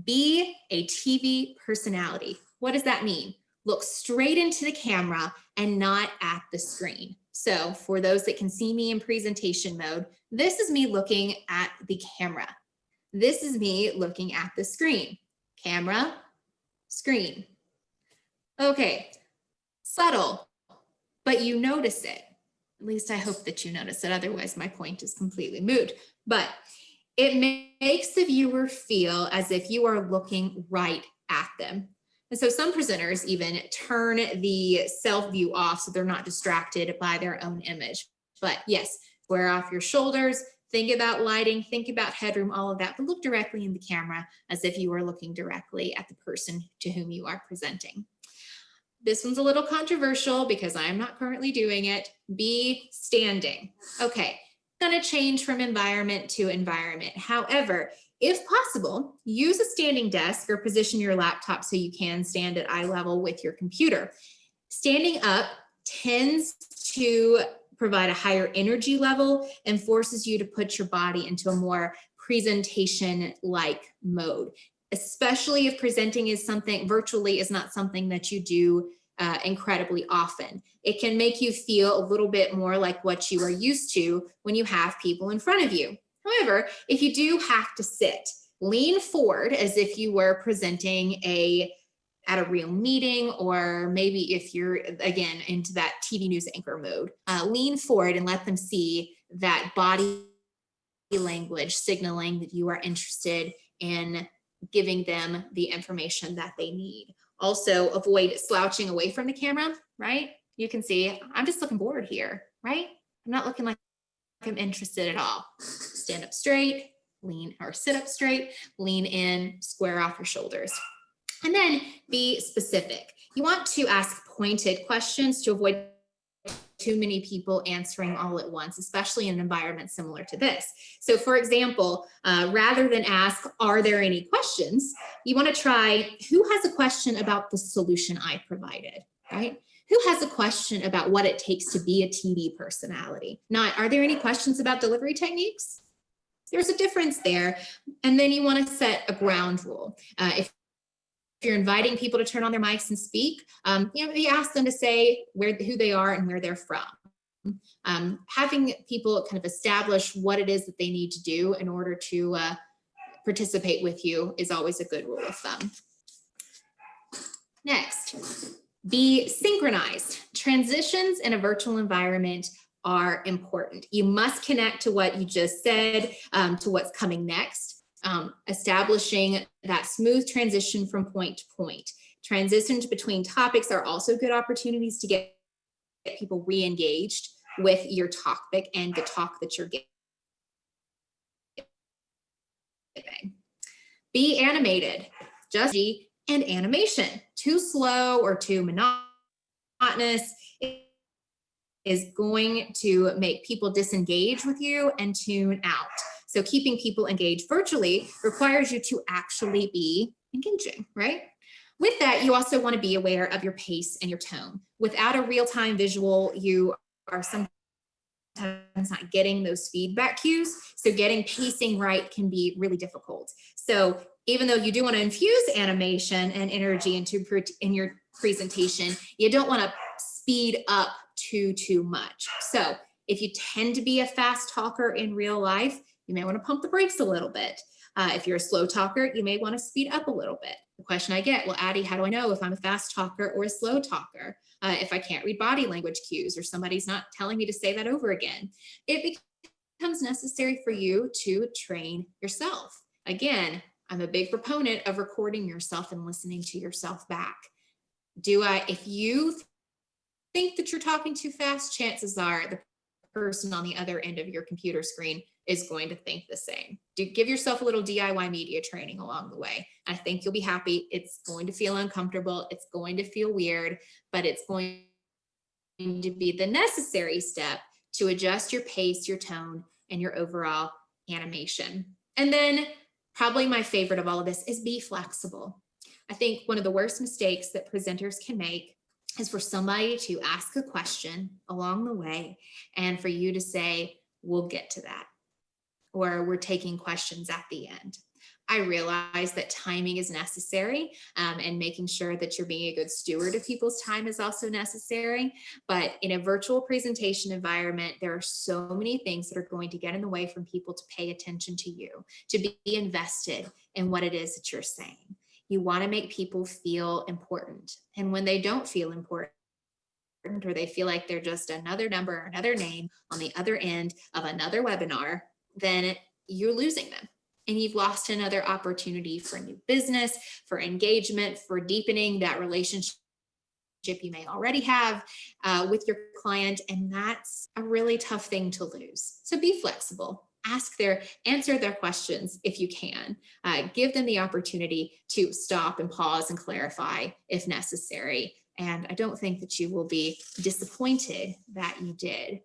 Be a TV personality. What does that mean? Look straight into the camera and not at the screen. So for those that can see me in presentation mode, this is me looking at the camera. This is me looking at the screen. Camera, screen. Okay, subtle, but you notice it. At least I hope that you notice it. Otherwise, my point is completely moot. But it makes the viewer feel as if you are looking right at them. And so some presenters even turn the self view off so they're not distracted by their own image. But yes, square off your shoulders, think about lighting, think about headroom, all of that, but look directly in the camera as if you are looking directly at the person to whom you are presenting. This one's a little controversial because I am not currently doing it. Be standing. Okay, gonna change from environment to environment. However, if possible, use a standing desk or position your laptop so you can stand at eye level with your computer. Standing up tends to provide a higher energy level and forces you to put your body into a more presentation-like mode, especially if presenting is something virtually is not something that you do incredibly often. It can make you feel a little bit more like what you are used to when you have people in front of you. However, if you do have to sit, lean forward as if you were presenting at a real meeting, or maybe if you're, again, into that TV news anchor mode, lean forward and let them see that body language signaling that you are interested in giving them the information that they need. Also, avoid slouching away from the camera, right? You can see, I'm just looking bored here, right? I'm not looking like I'm interested at all. Stand up straight, lean, or sit up straight, lean in, square off your shoulders. And then be specific. You want to ask pointed questions to avoid too many people answering all at once, especially in an environment similar to this. So for example, rather than ask, are there any questions? You want to try, who has a question about the solution I provided, right? Who has a question about what it takes to be a TV personality? Not, are there any questions about delivery techniques? There's a difference there. And then you want to set a ground rule. If you're inviting people to turn on their mics and speak, you ask them to say who they are and where they're from. Having people kind of establish what it is that they need to do in order to participate with you is always a good rule of thumb. Next, be synchronized. Transitions in a virtual environment are important. You must connect to what you just said, to what's coming next. Establishing that smooth transition from point to point. Transitions between topics are also good opportunities to get people re-engaged with your topic and the talk that you're giving. Be animated, just and animation. Too slow or too monotonous is going to make people disengage with you and tune out. So keeping people engaged virtually requires you to actually be engaging, right? With that, you also want to be aware of your pace and your tone. Without a real-time visual, you are sometimes not getting those feedback cues. So getting pacing right can be really difficult. So even though you do want to infuse animation and energy in your presentation, you don't want to speed up too much. So if you tend to be a fast talker in real life, you may want to pump the brakes a little bit. If you're a slow talker, you may want to speed up a little bit. The question I get, well, Addie, how do I know if I'm a fast talker or a slow talker? If I can't read body language cues or somebody's not telling me to say that over again, it becomes necessary for you to train yourself. Again, I'm a big proponent of recording yourself and listening to yourself back. If you think that you're talking too fast, chances are the person on the other end of your computer screen is going to think the same. Give yourself a little DIY media training along the way. I think you'll be happy. It's going to feel uncomfortable. It's going to feel weird, but it's going to be the necessary step to adjust your pace, your tone, and your overall animation. And then probably my favorite of all of this is be flexible. I think one of the worst mistakes that presenters can make is for somebody to ask a question along the way and for you to say, we'll get to that, or we're taking questions at the end. I realize that timing is necessary, and making sure that you're being a good steward of people's time is also necessary. But in a virtual presentation environment, there are so many things that are going to get in the way from people to pay attention to you, to be invested in what it is that you're saying. You want to make people feel important. And when they don't feel important, or they feel like they're just another number or another name on the other end of another webinar, then you're losing them. And you've lost another opportunity for new business, for engagement, for deepening that relationship you may already have with your client. And that's a really tough thing to lose. So be flexible. Answer their questions if you can. Give them the opportunity to stop and pause and clarify if necessary. And I don't think that you will be disappointed that you did.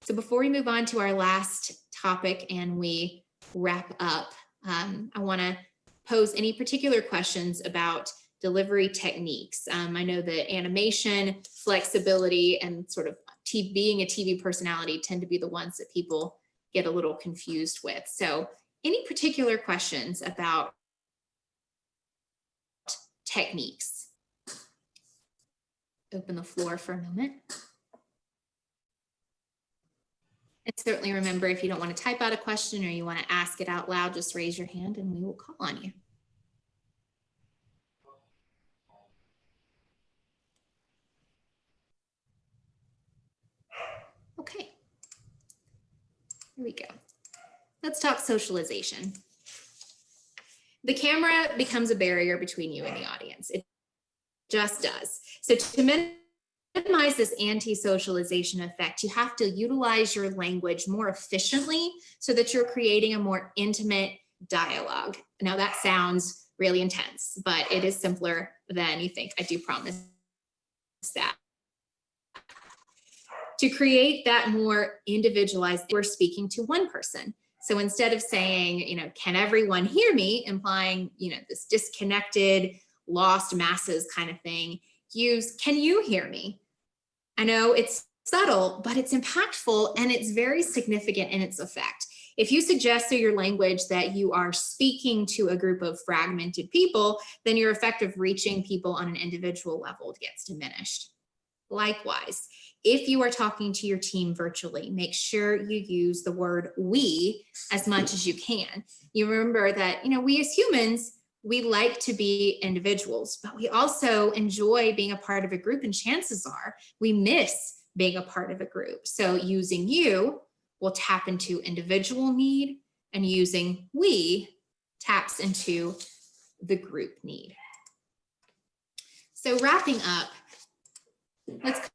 So before we move on to our last topic and we wrap up, I want to pose any particular questions about delivery techniques. I know that animation, flexibility, and sort of being a TV personality tend to be the ones that people get a little confused with. So any particular questions about techniques? Open the floor for a moment. And certainly remember, if you don't want to type out a question or you want to ask it out loud, just raise your hand and we will call on you. Okay. Here we go. Let's talk socialization. The camera becomes a barrier between you and the audience. It just does. So to minimize this anti-socialization effect, you have to utilize your language more efficiently so that you're creating a more intimate dialogue. Now that sounds really intense, but it is simpler than you think. I do promise that. To create that more individualized, we're speaking to one person. So instead of saying, can everyone hear me, implying, this disconnected, lost masses kind of thing, use, can you hear me? I know it's subtle, but it's impactful and it's very significant in its effect. If you suggest through your language that you are speaking to a group of fragmented people, then your effect of reaching people on an individual level gets diminished. Likewise, if you are talking to your team virtually, make sure you use the word we as much as you can. You remember that, we as humans, we like to be individuals, but we also enjoy being a part of a group, and chances are we miss being a part of a group. So using you will tap into individual need, and using we taps into the group need. So wrapping up, let's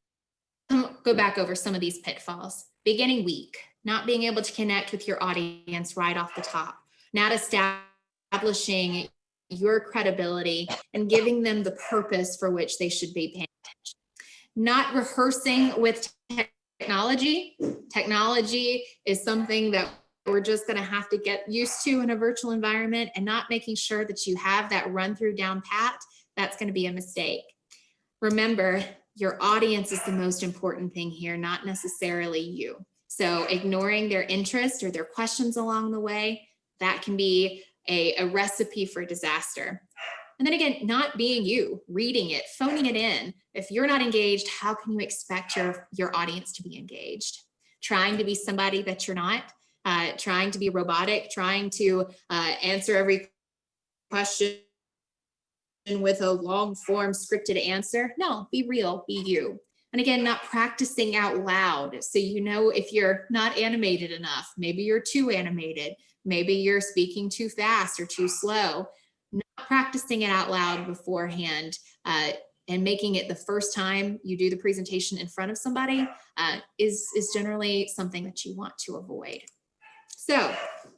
go back over some of these pitfalls. Beginning weak, not being able to connect with your audience right off the top, not establishing your credibility and giving them the purpose for which they should be paying attention. Not rehearsing with technology. Technology is something that we're just going to have to get used to in a virtual environment, and not making sure that you have that run through down pat. That's going to be a mistake. Remember, your audience is the most important thing here, not necessarily you. So ignoring their interest or their questions along the way, that can be a recipe for disaster. And then again, not being you, reading it, phoning it in. If you're not engaged, how can you expect your audience to be engaged? Trying to be somebody that you're not, trying to be robotic, trying to answer every question with a long form scripted answer. No, be real, be you. And again, not practicing out loud. So you know if you're not animated enough, maybe you're too animated, maybe you're speaking too fast or too slow. Not practicing it out loud beforehand and making it the first time you do the presentation in front of somebody is generally something that you want to avoid. So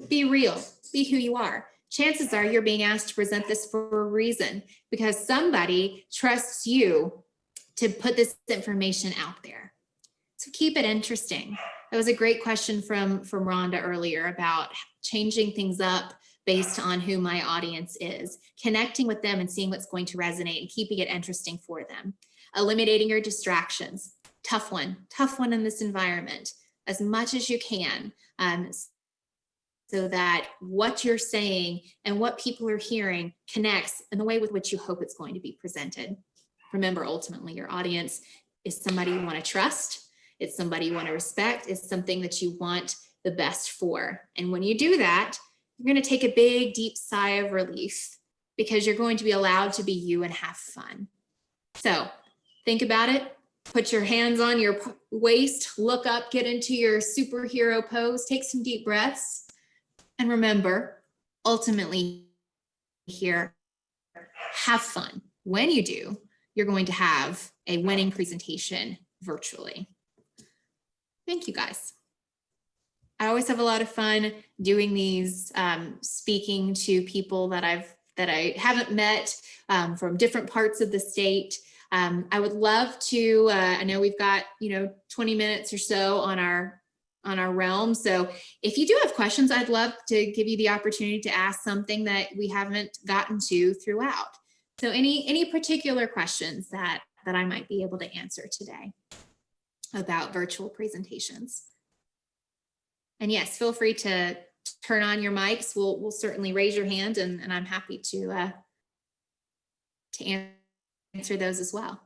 be real, be who you are. Chances are you're being asked to present this for a reason because somebody trusts you to put this information out there. So keep it interesting. That was a great question from Rhonda earlier about changing things up based on who my audience is, connecting with them and seeing what's going to resonate and keeping it interesting for them. Eliminating your distractions, tough one in this environment, as much as you can, so that what you're saying and what people are hearing connects in the way with which you hope it's going to be presented. Remember, ultimately, your audience is somebody you want to trust. It's somebody you want to respect. It's something that you want the best for. And when you do that, you're going to take a big, deep sigh of relief because you're going to be allowed to be you and have fun. So think about it. Put your hands on your waist, look up, get into your superhero pose, take some deep breaths. And remember, ultimately here, have fun. When you do, you're going to have a winning presentation virtually. Thank you, guys. I always have a lot of fun doing these, speaking to people that I haven't met from different parts of the state. I would love to, I know we've got, 20 minutes or so on our realm. So if you do have questions, I'd love to give you the opportunity to ask something that we haven't gotten to throughout. So any particular questions that I might be able to answer today about virtual presentations. And yes, feel free to turn on your mics. We'll certainly raise your hand and I'm happy to answer those as well.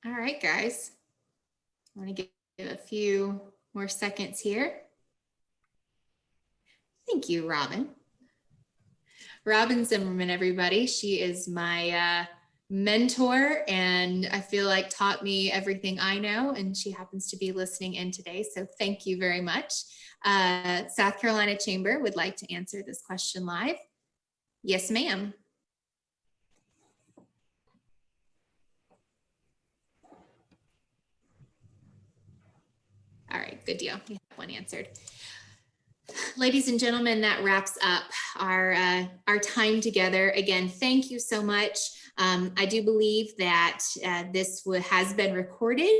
All right, guys. I want to give a few more seconds here. Thank you, Robin. Robin Zimmerman, everybody. She is my mentor and I feel like taught me everything I know, and she happens to be listening in today. So thank you very much. South Carolina Chamber would like to answer this question live. Yes, ma'am. All right, good deal. We have one answered. Ladies and gentlemen, that wraps up our time together. Again, thank you so much. I do believe that this has been recorded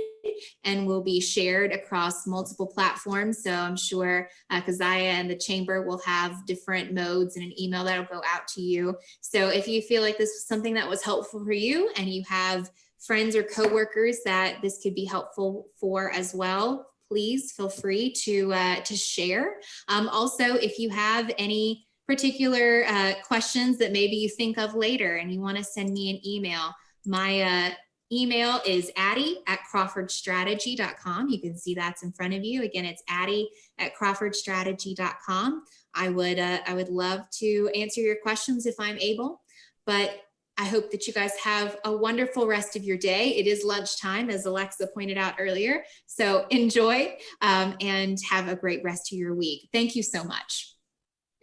and will be shared across multiple platforms. So I'm sure Keziah and the Chamber will have different modes and an email that will go out to you. So if you feel like this was something that was helpful for you and you have friends or coworkers that this could be helpful for as well, please feel free to share. Also, if you have any particular questions that maybe you think of later and you want to send me an email, my email is addie@crawfordstrategy.com. You can see that's in front of you. Again, it's addie@crawfordstrategy.com. I would love to answer your questions if I'm able, but I hope that you guys have a wonderful rest of your day. It is lunchtime, as Alexa pointed out earlier. So enjoy and have a great rest of your week. Thank you so much.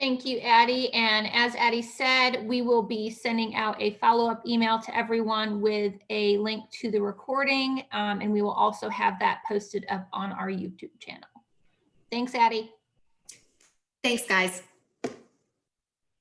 Thank you, Addie. And as Addie said, we will be sending out a follow-up email to everyone with a link to the recording. And we will also have that posted up on our YouTube channel. Thanks, Addie. Thanks, guys.